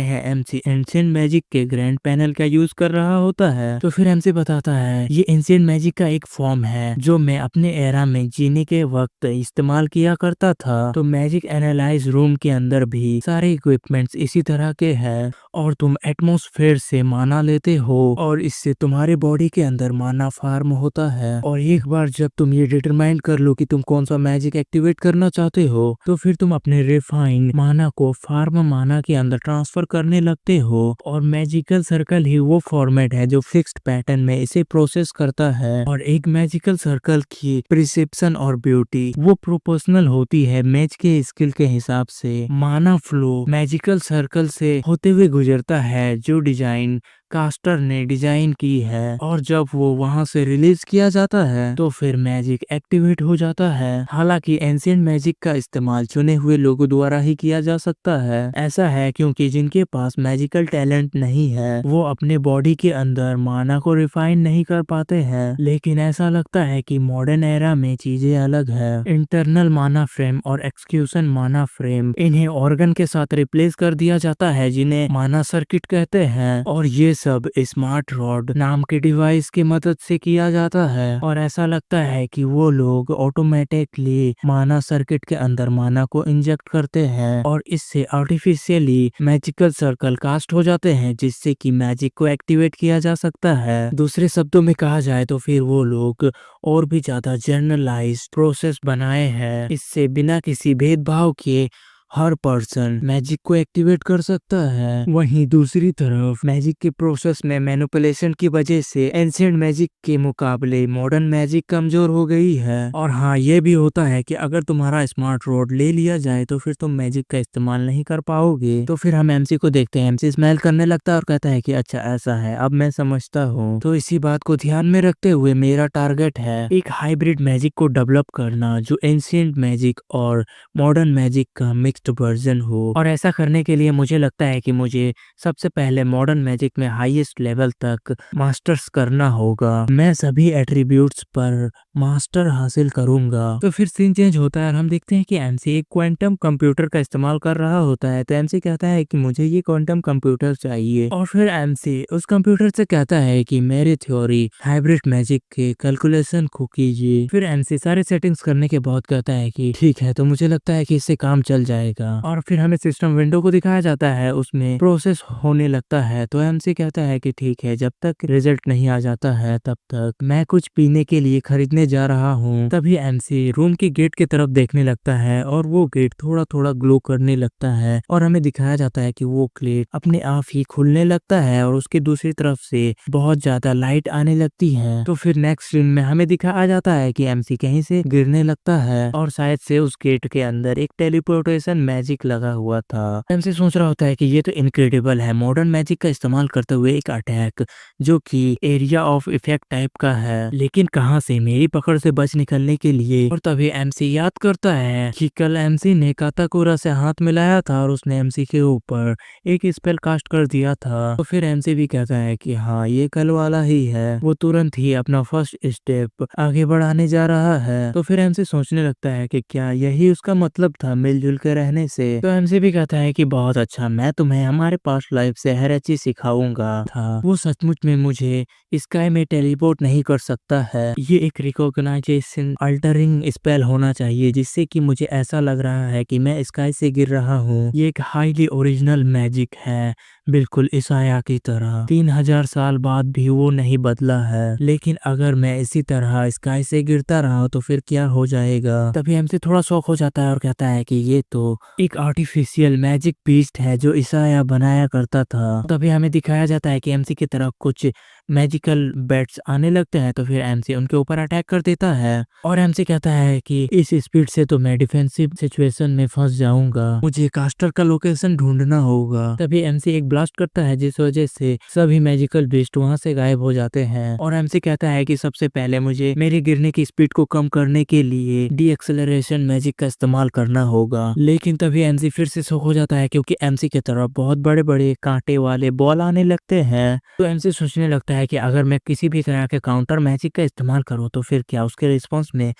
हैं। एमसी एंशिएंट मैजिक के ग्रैंड पैनल का यूज कर रहा होता है। तो फिर एमसी बताता है ये एंशिएंट मैजिक का एक फॉर्म है जो मैं अपने एरा में जीने के वक्त इस्तेमाल किया करता था। तो मैजिक एनालाइज रूम के अंदर भी सारे इक्विपमेंट्स इसी तरह के हैं, और तुम एटमॉस्फेयर से माना लेते हो, और इससे तुम्हारे बॉडी के अंदर माना फार्म होता है। और एक बार जब तुम ये डिटरमाइन कर लो कि तुम कौन सा मैजिक एक्टिवेट करना चाहते हो, तो फिर तुम अपने रिफाइंड माना को फार्म माना के अंदर ट्रांसफर करने लगते हो। और मैजिकल सर्कल ही वो फॉर्मेट है जो फिक्स्ड पैटर्न में इसे प्रोसेस करता है। और एक मैजिकल सर्कल की प्रिसेप्शन और ब्यूटी वो प्रोपोर्शनल होती है मैच के स्किल के हिसाब से। माना फ्लो मैजिकल सर्कल से होते हुए गुजरता है, जो डिजाइन कास्टर ने डिजाइन की है, और जब वो वहां से रिलीज किया जाता है तो फिर मैजिक एक्टिवेट हो जाता है। हालांकि एंशिएंट मैजिक का इस्तेमाल चुने हुए लोगों द्वारा ही किया जा सकता है। ऐसा है क्योंकि जिनके पास मैजिकल टैलेंट नहीं है वो अपने बॉडी के अंदर माना को रिफाइन नहीं कर पाते हैं। लेकिन ऐसा लगता है कि मॉडर्न एरा में चीजें अलग है। इंटरनल माना फ्रेम और एक्सक्यूशन माना फ्रेम, इन्हें ऑर्गन के साथ रिप्लेस कर दिया जाता है, जिन्हें माना सर्किट कहते हैं। और ये सब स्मार्ट रॉड नाम के डिवाइस की मदद से किया जाता है। और ऐसा लगता है कि वो लोग ऑटोमेटिकली माना सर्किट के अंदर माना को इंजेक्ट करते हैं, और इससे आर्टिफिशियली मैजिकल सर्कल कास्ट हो जाते हैं, जिससे कि मैजिक को एक्टिवेट किया जा सकता है। दूसरे शब्दों में कहा जाए तो फिर वो लोग और भी ज्यादा जनरलाइज्ड प्रोसेस बनाए हैं, इससे बिना किसी भेदभाव के हर पर्सन मैजिक को एक्टिवेट कर सकता है। वहीं दूसरी तरफ मैजिक के प्रोसेस में मैनिपुलेशन की वजह से एंशिएंट मैजिक के मुकाबले मॉडर्न मैजिक कमजोर हो गई है। और हाँ, ये भी होता है कि अगर तुम्हारा स्मार्ट रॉड ले लिया जाए तो फिर तुम मैजिक का इस्तेमाल नहीं कर पाओगे। तो फिर हम एमसी को देखते हैं। एमसी स्माइल करने लगता है और कहता है कि अच्छा ऐसा है, अब मैं समझता हूँ। तो इसी बात को ध्यान में रखते हुए मेरा टारगेट है एक हाइब्रिड मैजिक को डेवलप करना, जो एंशिएंट मैजिक और मॉडर्न मैजिक का मिक्स्ड वर्जन हो। और ऐसा करने के लिए मुझे लगता है कि मुझे सबसे पहले मॉडर्न मैजिक में हाईएस्ट लेवल तक मास्टर्स करना होगा। मैं सभी एट्रीब्यूट्स पर मास्टर हासिल करूंगा। तो फिर सीन चेंज होता है और हम देखते हैं कि एमसी एक क्वांटम कंप्यूटर का इस्तेमाल कर रहा होता है। तो एमसी कहता है कि मुझे ये क्वांटम कंप्यूटर चाहिए, और फिर एमसी उस कंप्यूटर से कहता है कि मेरी थ्योरी हाइब्रिड मैजिक के कैलकुलेशन को कीजिए। फिर एमसी सारे सेटिंग्स करने के बाद कहता है कि ठीक है, तो मुझे लगता है कि इससे काम चल जाएगा। और फिर हमें सिस्टम विंडो को दिखाया जाता है, उसमें प्रोसेस होने लगता है। तो एमसी कहता है कि ठीक है, जब तक रिजल्ट नहीं आ जाता है तब तक मैं कुछ पीने के लिए खरीदने जा रहा हूँ। तभी एमसी रूम की गेट की तरफ देखने लगता है, और वो गेट थोड़ा थोड़ा ग्लो करने लगता है, और हमें दिखाया जाता है कि वो गेट अपने आप ही खुलने लगता है, और उसकी दूसरी तरफ से बहुत ज्यादा लाइट आने लगती है। तो फिर नेक्स्ट सीन में हमें दिखाया जाता है कि एमसी कहीं से गिरने लगता है, और शायद से उस गेट के अंदर एक टेलीपोर्टेशन मैजिक लगा हुआ था। एमसी सोच रहा होता है कि ये तो इनक्रेडिबल है, मॉडर्न मैजिक का इस्तेमाल करते हुए एक अटैक जो कि एरिया ऑफ इफेक्ट टाइप का है, लेकिन कहां से? मेरी पकड़ से बच निकलने के लिए। और तभी एमसी याद करता है कि कल एमसी ने काताकुरा से हाथ मिलाया था और उसने एमसी के ऊपर एक स्पेल कास्ट कर दिया था। तो फिर एमसी भी कहता है कि हाँ ये कल वाला ही है। वो तुरंत ही अपना फर्स्ट स्टेप आगे बढ़ाने जा रहा है। तो फिर एमसी सोचने लगता है कि क्या यही उसका मतलब था मिलजुल के रहने से। तो एमसी भी कहता है कि बहुत अच्छा, मैं तुम्हें हमारे पास्ट लाइफ से हर चीज सिखाऊंगा था। वो सचमुच में मुझे स्काई में टेलीपोर्ट नहीं कर सकता है। ये एक रिकॉग्नाइजेशन अल्टरिंग स्पेल होना चाहिए जिससे कि मुझे ऐसा लग रहा है कि मैं स्काई से गिर रहा हूँ। ये एक हाईली ओरिजिनल मैजिक है, बिल्कुल ईसाया की तरह। 3000 साल बाद भी वो नहीं बदला है। लेकिन अगर मैं इसी तरह स्काई से गिरता रहा तो फिर क्या हो जाएगा। तभी एमसी थोड़ा शौक हो जाता है और कहता है कि ये तो एक आर्टिफिशियल मैजिक बीस्ट है जो ईसाया बनाया करता था। तभी हमें दिखाया जाता है कि एमसी की तरफ कुछ मैजिकल बैट्स आने लगते हैं। तो फिर एमसी उनके ऊपर अटैक कर देता है और एमसी कहता है कि इस स्पीड से तो मैं डिफेंसिव सिचुएशन में फंस जाऊंगा, मुझे कास्टर का लोकेशन ढूंढना होगा। तभी एमसी एक ब्लास्ट करता है जिस वजह से सभी मैजिकल बीस्ट वहां से गायब हो जाते हैं। और एमसी कहता है कि सबसे पहले मुझे मेरे गिरने की स्पीड को कम करने के लिए डी एक्सेलरेशन मैजिक का इस्तेमाल करना होगा। लेकिन तभी एमसी फिर से शॉक हो जाता है क्योंकि एमसी की तरफ बहुत बड़े बड़े कांटे वाले बॉल आने लगते हैं। तो एमसी सोचने लगता है कि अगर मैं किसी भी तरह के काउंटर मैजिक का इस्तेमाल करूं तो फिर क्या उसके रिस्पॉन्स में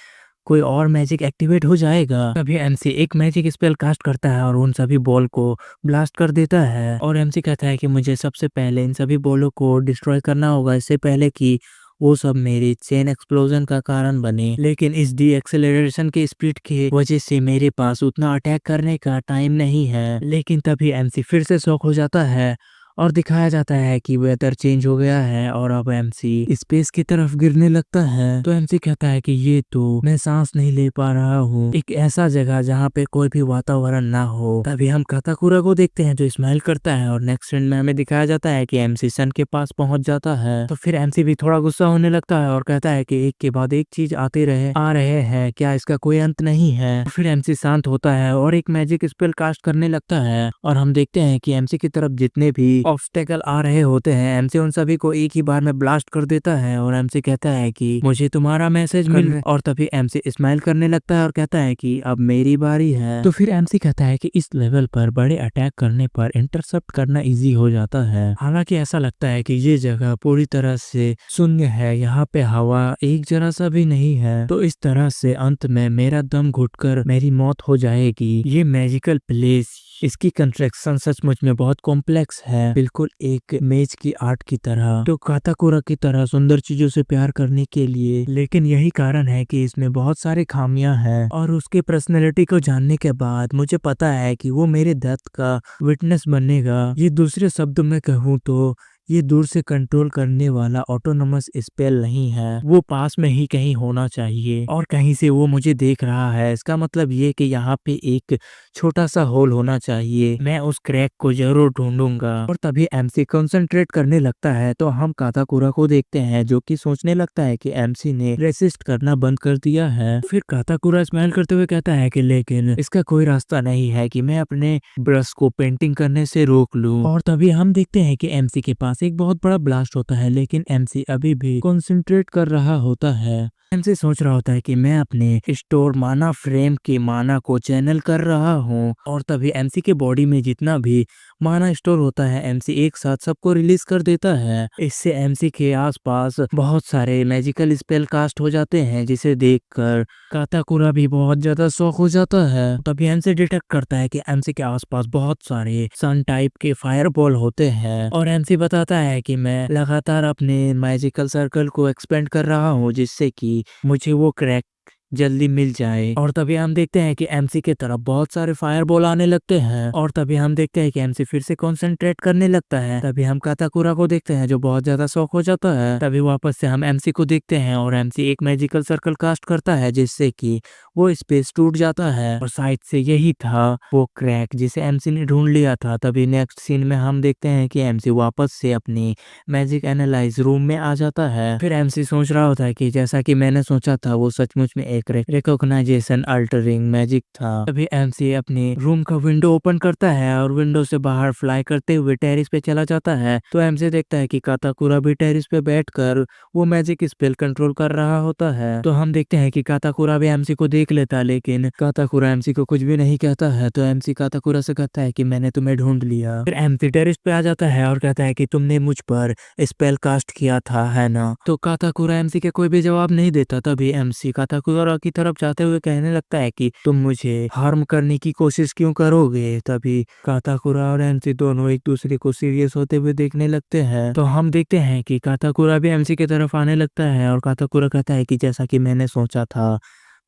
कोई और मैजिक एक्टिवेट हो जाएगा। तभी एमसी एक मैजिक स्पेल कास्ट करता है और उन सभी बॉल को ब्लास्ट कर देता है। और एमसी कहता है कि मुझे सबसे पहले इन सभी बॉलों को डिस्ट्रॉय करना होगा इससे पहले कि वो सब मेरी चेन एक्सप्लोजन का कारण बने। लेकिन इस डी एक्सेलरेशन की स्पीड की वजह से मेरे पास उतना अटैक करने का टाइम नहीं है। लेकिन तभी एमसी फिर से शॉक हो जाता है और दिखाया जाता है कि वेदर चेंज हो गया है और अब एमसी स्पेस की तरफ गिरने लगता है। तो एमसी कहता है कि ये तो मैं सांस नहीं ले पा रहा हूँ, एक ऐसा जगह जहाँ पे कोई भी वातावरण ना हो। तभी हम काताकुरा को देखते हैं जो स्माइल करता है और नेक्स्ट सीन में हमें दिखाया जाता है कि एमसी सन के पास पहुंच जाता है। तो फिर एमसी भी थोड़ा गुस्सा होने लगता है और कहता है कि एक के बाद एक चीज आ रहे हैं, क्या इसका कोई अंत नहीं है। तो फिर एमसी शांत होता है और एक मैजिक स्पेल कास्ट करने लगता है और हम देखते हैं कि एमसी की तरफ जितने भी ऑब्स्टेकल आ रहे होते हैं एमसी उन सभी को एक ही बार में ब्लास्ट कर देता है। और एमसी कहता है कि मुझे तुम्हारा मैसेज मिल। और तभी एमसी स्माइल करने लगता है और कहता है कि अब मेरी बारी है। तो फिर एमसी कहता है कि इस लेवल पर बड़े अटैक करने पर इंटरसेप्ट करना इजी हो जाता है। हालांकि ऐसा लगता है कि ये जगह पूरी तरह से शून्य है, यहाँ पे हवा एक जरा सा भी नहीं है। तो इस तरह से अंत में मेरा दम घुटकर मेरी मौत हो जाएगी। ये मैजिकल प्लेस, इसकी कंस्ट्रक्शन सचमुच में बहुत कॉम्प्लेक्स है, बिल्कुल एक मेज की आर्ट की तरह। तो काताकुरा की तरह सुंदर चीजों से प्यार करने के लिए। लेकिन यही कारण है कि इसमें बहुत सारे खामियां हैं। और उसके पर्सनैलिटी को जानने के बाद मुझे पता है कि वो मेरे डेथ का विटनेस बनेगा। ये दूसरे शब्दों में कहूँ तो ये दूर से कंट्रोल करने वाला ऑटोनोमस स्पेल नहीं है, वो पास में ही कहीं होना चाहिए और कहीं से वो मुझे देख रहा है। इसका मतलब ये कि यहाँ पे एक छोटा सा होल होना चाहिए, मैं उस क्रैक को जरूर ढूंढूंगा। और तभी एमसी कंसंट्रेट करने लगता है तो हम काताकुरा को देखते हैं जो कि सोचने लगता है कि एमसी ने रेसिस्ट करना बंद कर दिया है। फिर काताकुरा स्माइल करते हुए कहता है कि लेकिन इसका कोई रास्ता नहीं है कि मैं अपने ब्रश को पेंटिंग करने से रोक लूं। और तभी हम देखते हैं कि एमसी के पास एक बहुत बड़ा ब्लास्ट होता है लेकिन एमसी अभी भी कंसंट्रेट कर रहा होता है। एमसी सोच रहा होता है कि मैं अपने स्टोर माना फ्रेम के माना को चैनल कर रहा हूँ। और तभी एमसी के बॉडी में जितना भी माना स्टोर होता है एमसी एक साथ सबको रिलीज कर देता है। इससे एमसी के आसपास बहुत सारे मैजिकल स्पेल कास्ट हो जाते हैं जिसे देखकर काताकुरा भी बहुत ज्यादा शौक हो जाता है। तभी एमसी डिटेक्ट करता है कि एमसी के आसपास बहुत सारे सन टाइप के फायरबॉल होते हैं और एमसी बताता है कि मैं लगातार अपने मैजिकल सर्कल को एक्सपेंड कर रहा हूँ जिससे कि मुझे वो क्रैक जल्दी मिल जाए। और तभी हम देखते हैं कि एमसी के तरफ बहुत सारे फायरबॉल आने लगते हैं और तभी हम देखते हैं कि एमसी फिर से कंसंट्रेट करने लगता है। तभी हम काताकुरा को देखते हैं जो बहुत ज्यादा शौक हो जाता है। तभी वापस से हम एमसी को देखते हैं और एमसी एक मैजिकल सर्कल कास्ट करता है जिससे कि वो स्पेस टूट जाता है और शायद से यही था वो क्रैक जिसे एमसी ने ढूंढ लिया था। तभी नेक्स्ट सीन में हम देखते हैं कि एमसी वापस से अपनी मैजिक एनालाइज रूम में आ जाता है। फिर एमसी सोच रहा होता है कि जैसा कि मैंने सोचा था वो सचमुच में एक रिकॉग्नाइजेशन अल्टरिंग मैजिक था। तभी एमसी अपने रूम का विंडो ओपन करता है और विंडो से बाहर फ्लाई करते हुए टेरिस पे चला जाता है। तो एमसी देखता है कि काताकुरा भी टेरिस पे बैठकर वो मैजिक स्पेल कंट्रोल कर रहा होता है। तो हम देखते हैं कि काताकुरा भी एमसी को देख लेता है, लेकिन काताकुरा एमसी को कुछ भी नहीं कहता है। तो एमसी काताकुरा से कहता है कि मैंने तुम्हें ढूंढ लिया। फिर एमसी टेरिस पे आ जाता है और कहता है कि तुमने मुझ पर स्पेल कास्ट किया था, है ना? तो काताकुरा एमसी के कोई भी जवाब नहीं देता। तभी एमसी काताकुरा की तरफ जाते हुए कहने लगता है कि तुम मुझे हार्म करने की कोशिश क्यों करोगे? तभी काताकुरा और एमसी दोनों एक दूसरे को सीरियस होते हुए देखने लगते हैं। तो हम देखते हैं कि काताकुरा भी एमसी की तरफ आने लगता है और काताकुरा कहता है कि जैसा कि मैंने सोचा था।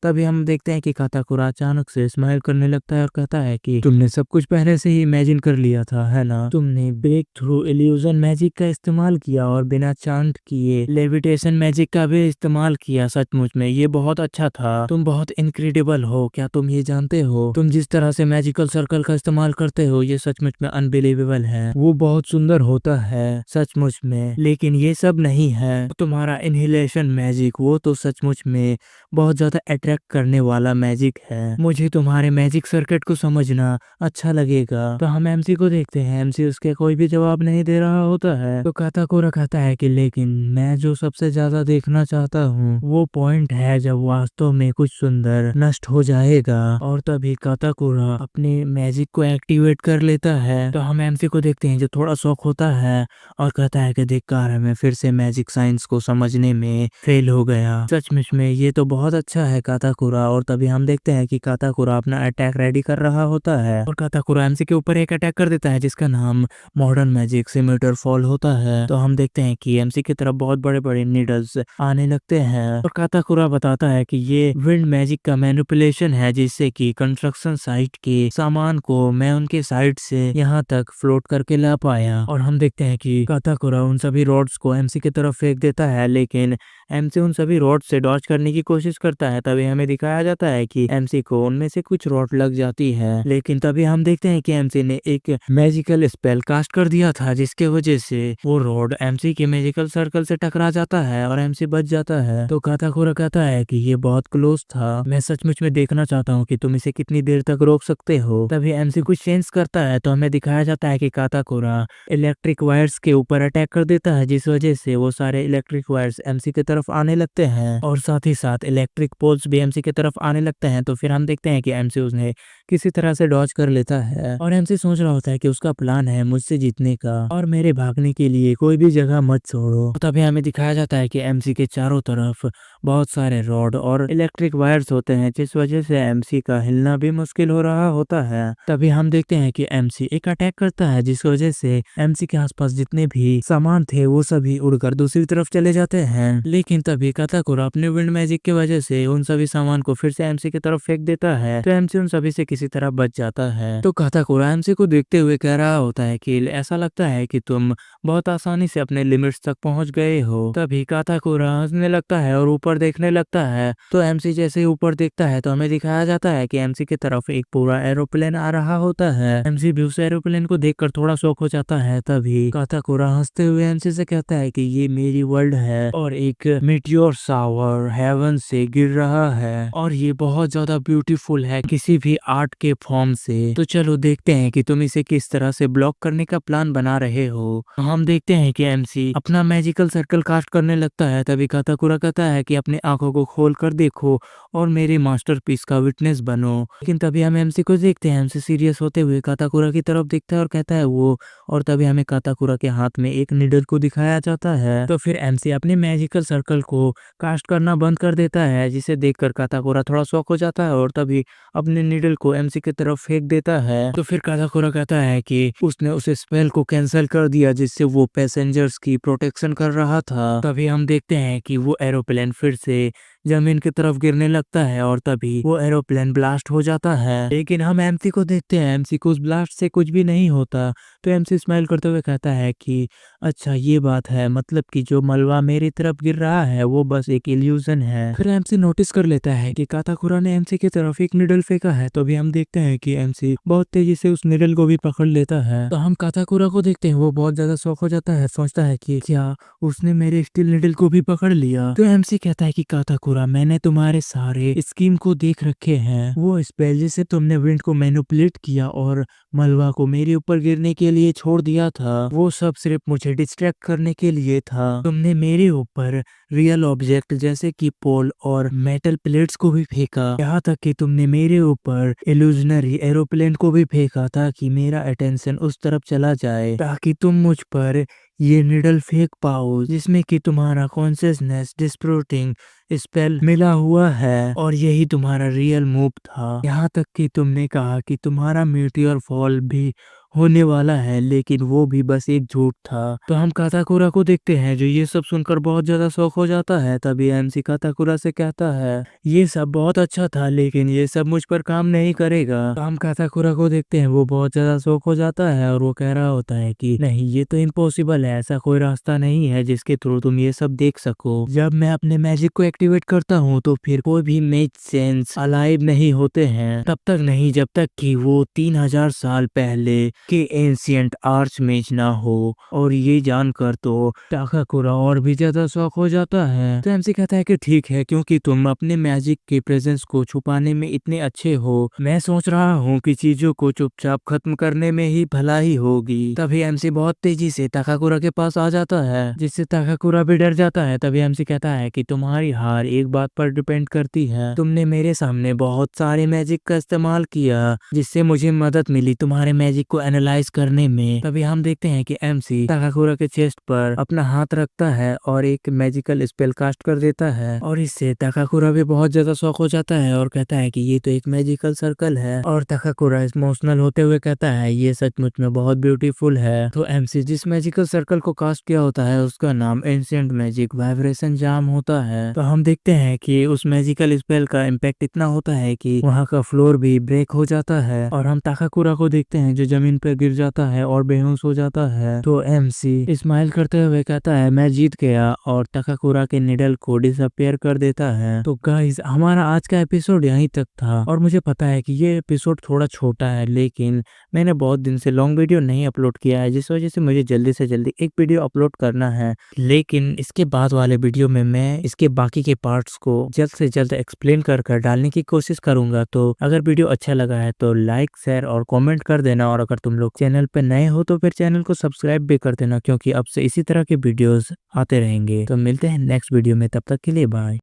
तभी हम देखते हैं कि काताकुरा अचानक से स्माइल करने लगता है और कहता है कि तुमने सब कुछ पहले से ही इमेजिन कर लिया था, है ना? तुमने ब्रेक थ्रू इल्यूजन मैजिक का इस्तेमाल किया और बिना चांट किए लेविटेशन मैजिक का भी इस्तेमाल किया। सचमुच में ये बहुत अच्छा था। तुम बहुत इनक्रेडिबल हो। क्या तुम ये जानते हो तुम जिस तरह से मैजिकल सर्कल का इस्तेमाल करते हो ये सचमुच में अनबिलीवेबल है। वो बहुत सुंदर होता है सचमुच में, लेकिन ये सब नहीं है। तुम्हारा इनहेलेशन मैजिक वो तो सचमुच में बहुत ज्यादा अट्रैक्ट करने वाला मैजिक है। मुझे तुम्हारे मैजिक सर्किट को समझना अच्छा लगेगा। तो हम एमसी को देखते हैं, एमसी उसके कोई भी जवाब नहीं दे रहा होता है। तो काताकुरा कहता है कि लेकिन मैं जो सबसे ज्यादा देखना चाहता हूँ वो पॉइंट है जब वास्तव में कुछ सुंदर नष्ट हो जाएगा। और तभी काताकुरा अपने मैजिक को एक्टिवेट कर लेता है। तो हम एमसी को देखते हैं जो थोड़ा शौक होता है और कहता है कि देखकर मैं फिर से मैजिक साइंस को समझने में फेल हो गया। सचमुच में ये तो बहुत अच्छा है काताकुरा। और तभी हम देखते हैं कि काताकुरा अपना अटैक रेडी कर रहा होता है और काताकुरा एमसी के ऊपर एक अटैक कर देता है जिसका नाम मॉडर्न मैजिक सिम्युलेटर फॉल होता है। तो हम देखते हैं कि एमसी की तरफ बहुत बड़े बड़े नीडल्स आने लगते हैं और काताकुरा बताता है कि ये विंड मैजिक का मैनिपुलेशन है जिससे कि कंस्ट्रक्शन साइट के सामान को मैं उनके साइड से यहाँ तक फ्लोट करके ला पाया। और हम देखते हैं कि काताकुरा उन सभी रॉड्स को एमसी की तरफ फेंक देता है, लेकिन एमसी उन सभी रॉड से डॉज करने की कोशिश करता है। तभी हमें दिखाया जाता है कि एमसी को उनमें से कुछ रॉड लग जाती है, लेकिन तभी हम देखते हैं कि एमसी ने एक मैजिकल स्पेल कास्ट कर दिया था जिसके वजह से वो रॉड एमसी के मैजिकल सर्कल से टकरा जाता है और एमसी बच जाता है। तो काताकुरा कहता है कि ये बहुत क्लोज था। मैं सचमुच में देखना चाहता हूँ कि तुम इसे कितनी देर तक रोक सकते हो। तभी एमसी कुछ चेंज करता है तो हमें दिखाया जाता है कि काताकुरा इलेक्ट्रिक वायर्स के ऊपर अटैक कर देता है जिस वजह से वो सारे इलेक्ट्रिक वायर्स एमसी की तरफ आने लगते हैं और साथ ही साथ इलेक्ट्रिक पोल्स भी एमसी की तरफ आने लगते हैं। तो फिर हम देखते हैं कि एमसी उसने किसी तरह से डॉज कर लेता है और एमसी सोच रहा होता है कि उसका प्लान है मुझसे जीतने का और मेरे भागने के लिए कोई भी जगह मत छोड़ो। तभी हमें दिखाया जाता है कि एमसी के चारों तरफ बहुत सारे रॉड और इलेक्ट्रिक वायर्स होते हैं जिस वजह से एमसी का हिलना भी मुश्किल हो रहा होता है। तभी हम देखते हैं कि एमसी एक अटैक करता है जिस वजह से एमसी के आसपास जितने भी सामान थे वो सभी उड़कर दूसरी तरफ चले जाते हैं। लेकिन तभी काताकुरा अपने विंड मैजिक की वजह से उन सभी सामान को फिर से एमसी की तरफ फेंक देता है तो एमसी उन सभी से किसी तरह बच जाता है। तो काताकुरा एमसी को देखते हुए कह रहा होता है कि ऐसा लगता है कि तुम बहुत आसानी से अपने लिमिट्स तक पहुंच गए हो। तभी काताकुरा हंसने लगता है और ऊपर देखने लगता है। तो एमसी जैसे ही ऊपर देखता है तो हमें दिखाया जाता है कि एमसी की तरफ एक पूरा एरोप्लेन आ रहा होता है। एमसी भी उस एरोप्लेन को देखकर थोड़ा शौक हो जाता है। तभी काताकुरा हंसते हुए एमसी से कहता है कि ये मेरी वर्ल्ड है और एक मीटियोर शावर हेवन से गिर रहा है और ये बहुत ज्यादा ब्यूटीफुल है किसी भी आर्ट के फॉर्म से। तो चलो देखते हैं कि तुम इसे किस तरह से ब्लॉक करने का प्लान बना रहे हो। हम देखते हैं कि एमसी अपना मैजिकल सर्कल कास्ट करने लगता है। तभी काताकुरा कहता है कि अपने आंखों को खोल कर देखो और मेरे मास्टरपीस का विटनेस बनो। लेकिन तभी हम एमसी को देखते हैं, एमसी सीरियस होते हुए काताकुरा की तरफ देखता है और कहता है वो। और तभी हमें काताकुरा के हाथ में एक नीडल को दिखाया जाता है। तो फिर एमसी अपने मैजिकल सर्कल को कास्ट करना बंद कर देता है जिसे देखकर काताकुरा थोड़ा शॉक हो जाता है और तभी अपने नीडल को एमसी की तरफ फेंक देता है। तो फिर काताकुरा कहता है कि उसने उस स्पेल को कैंसिल कर दिया जिससे वो पैसेंजर्स की प्रोटेक्शन कर रहा था। तभी हम देखते हैं कि वो एरोप्लेन फिर से जमीन की तरफ गिरने लगता है और तभी वो एरोप्लेन ब्लास्ट हो जाता है। लेकिन हम एमसी को देखते हैं, एमसी को उस ब्लास्ट से कुछ भी नहीं होता। तो एमसी स्माइल करते हुए कहता है कि अच्छा ये बात है, मतलब कि जो मलबा मेरी तरफ गिर रहा है वो बस एक इल्यूजन है। फिर एमसी नोटिस कर लेता है कि काताकुरा ने एमसी की तरफ एक निडल फेंका है। तो अभी हम देखते हैं कि एमसी बहुत तेजी से उस निडल को भी पकड़ लेता है। तो हम काताकुरा को देखते हैं, वो बहुत ज्यादा शॉक हो जाता है, सोचता है कि क्या उसने मेरे स्टील निडल को भी पकड़ लिया। तो एमसी कहता है कि काताकुरा, मैंने तुम्हारे सारे स्कीम को देख रखे हैं। वो स्पेल जिसे तुमने विंड को मैनिपुलेट किया और मलबा को मेरे ऊपर गिरने के लिए छोड़ दिया था, वो सब सिर्फ मुझे डिस्ट्रैक्ट करने के लिए था। तुमने मेरे ऊपर रियल ऑब्जेक्ट जैसे कि पोल और मेटल प्लेट्स को भी फेंका, यहाँ तक कि तुमने मेरे ऊपर इल्यूजनरी एरोप्लेन को भी फेंका ताकि मेरा अटेंशन उस तरफ चला जाए, ताकि तुम मुझ पर ये निडल फेंक पाओ जिसमें कि तुम्हारा कॉन्शियसनेस डिस्प्रोटिंग स्पेल मिला हुआ है और यही तुम्हारा रियल मूव था। यहाँ तक कि तुमने कहा कि तुम्हारा मीटियोर फॉल भी होने वाला है, लेकिन वो भी बस एक झूठ था। तो हम काताकुरा को देखते हैं जो ये सब सुनकर बहुत ज्यादा शौक हो जाता है। तभी एमसी काताकुरा से कहता है ये सब बहुत अच्छा था, लेकिन ये सब मुझ पर काम नहीं करेगा। तो हम काताकुरा को देखते हैं, वो बहुत ज्यादा शौक हो जाता है और वो कह रहा होता है कि नहीं, ये तो इम्पॉसिबल है, ऐसा कोई रास्ता नहीं है जिसके थ्रू तुम ये सब देख सको। जब मैं अपने मैजिक को एक्टिवेट करता हूँ तो फिर कोई भी मेज सेंस अलाइव नहीं होते हैं, तब तक नहीं जब तक कि वो 3000 साल पहले के एंशियंट आर्च मेज ना हो। और ये जानकर तो काताकुरा और भी ज्यादा शौक हो जाता है। तो एमसी कहता है कि ठीक है, क्योंकि तुम अपने मैजिक के प्रेजेंस को छुपाने में इतने अच्छे हो, मैं सोच रहा हूँ कि चीजों को चुपचाप खत्म करने में ही भलाई होगी। तभी एमसी बहुत तेजी से काताकुरा के पास आ जाता है, जिससे काताकुरा भी डर जाता है। तभी एमसी कहता है कि तुम्हारी हार एक बात पर डिपेंड करती है, तुमने मेरे सामने बहुत सारे मैजिक का इस्तेमाल किया जिससे मुझे मदद मिली तुम्हारे मैजिक को एनालाइज करने में। तभी हम देखते हैं कि एमसी काताकुरा के चेस्ट पर अपना हाथ रखता है और एक मैजिकल स्पेल कास्ट कर देता है, और इससे काताकुरा भी बहुत ज्यादा शॉक हो जाता है और कहता है कि ये तो एक मैजिकल सर्कल है। और काताकुरा इमोशनल होते हुए कहता है ये सचमुच में बहुत ब्यूटीफुल है। तो एमसी जिस मैजिकल सर्कल को कास्ट किया होता है उसका नाम एंशिएंट मैजिक वाइब्रेशन जाम होता है। तो हम देखते हैं कि उस मैजिकल स्पेल का इम्पैक्ट इतना होता है कि वहाँ का फ्लोर भी ब्रेक हो जाता है, और हम काताकुरा को देखते हैं जो जमीन पर गिर जाता है और बेहोश हो जाता है। तो एमसी स्माइल करते हुए कहता है मैं जीत गया, और काताकुरा के निडल को डिसअपियर कर देता है। तो गाइस, हमारा आज का एपिसोड यहीं तक था, और मुझे पता है कि ये एपिसोड थोड़ा छोटा है, लेकिन मैंने बहुत दिन से लॉन्ग वीडियो नहीं अपलोड किया है, जिस वजह से मुझे जल्दी से जल्दी एक वीडियो अपलोड करना है। लेकिन इसके बाद वाले वीडियो में मैं इसके बाकी के पार्ट्स को जल्द से जल्द एक्सप्लेन कर डालने की कोशिश करूंगा। तो अगर वीडियो अच्छा लगा है तो लाइक, शेयर और कमेंट कर देना, और अगर तुम लोग चैनल पे नए हो तो फिर चैनल को सब्सक्राइब भी कर देना, क्योंकि अब से इसी तरह के वीडियोस आते रहेंगे। तो मिलते हैं नेक्स्ट वीडियो में, तब तक के लिए बाय।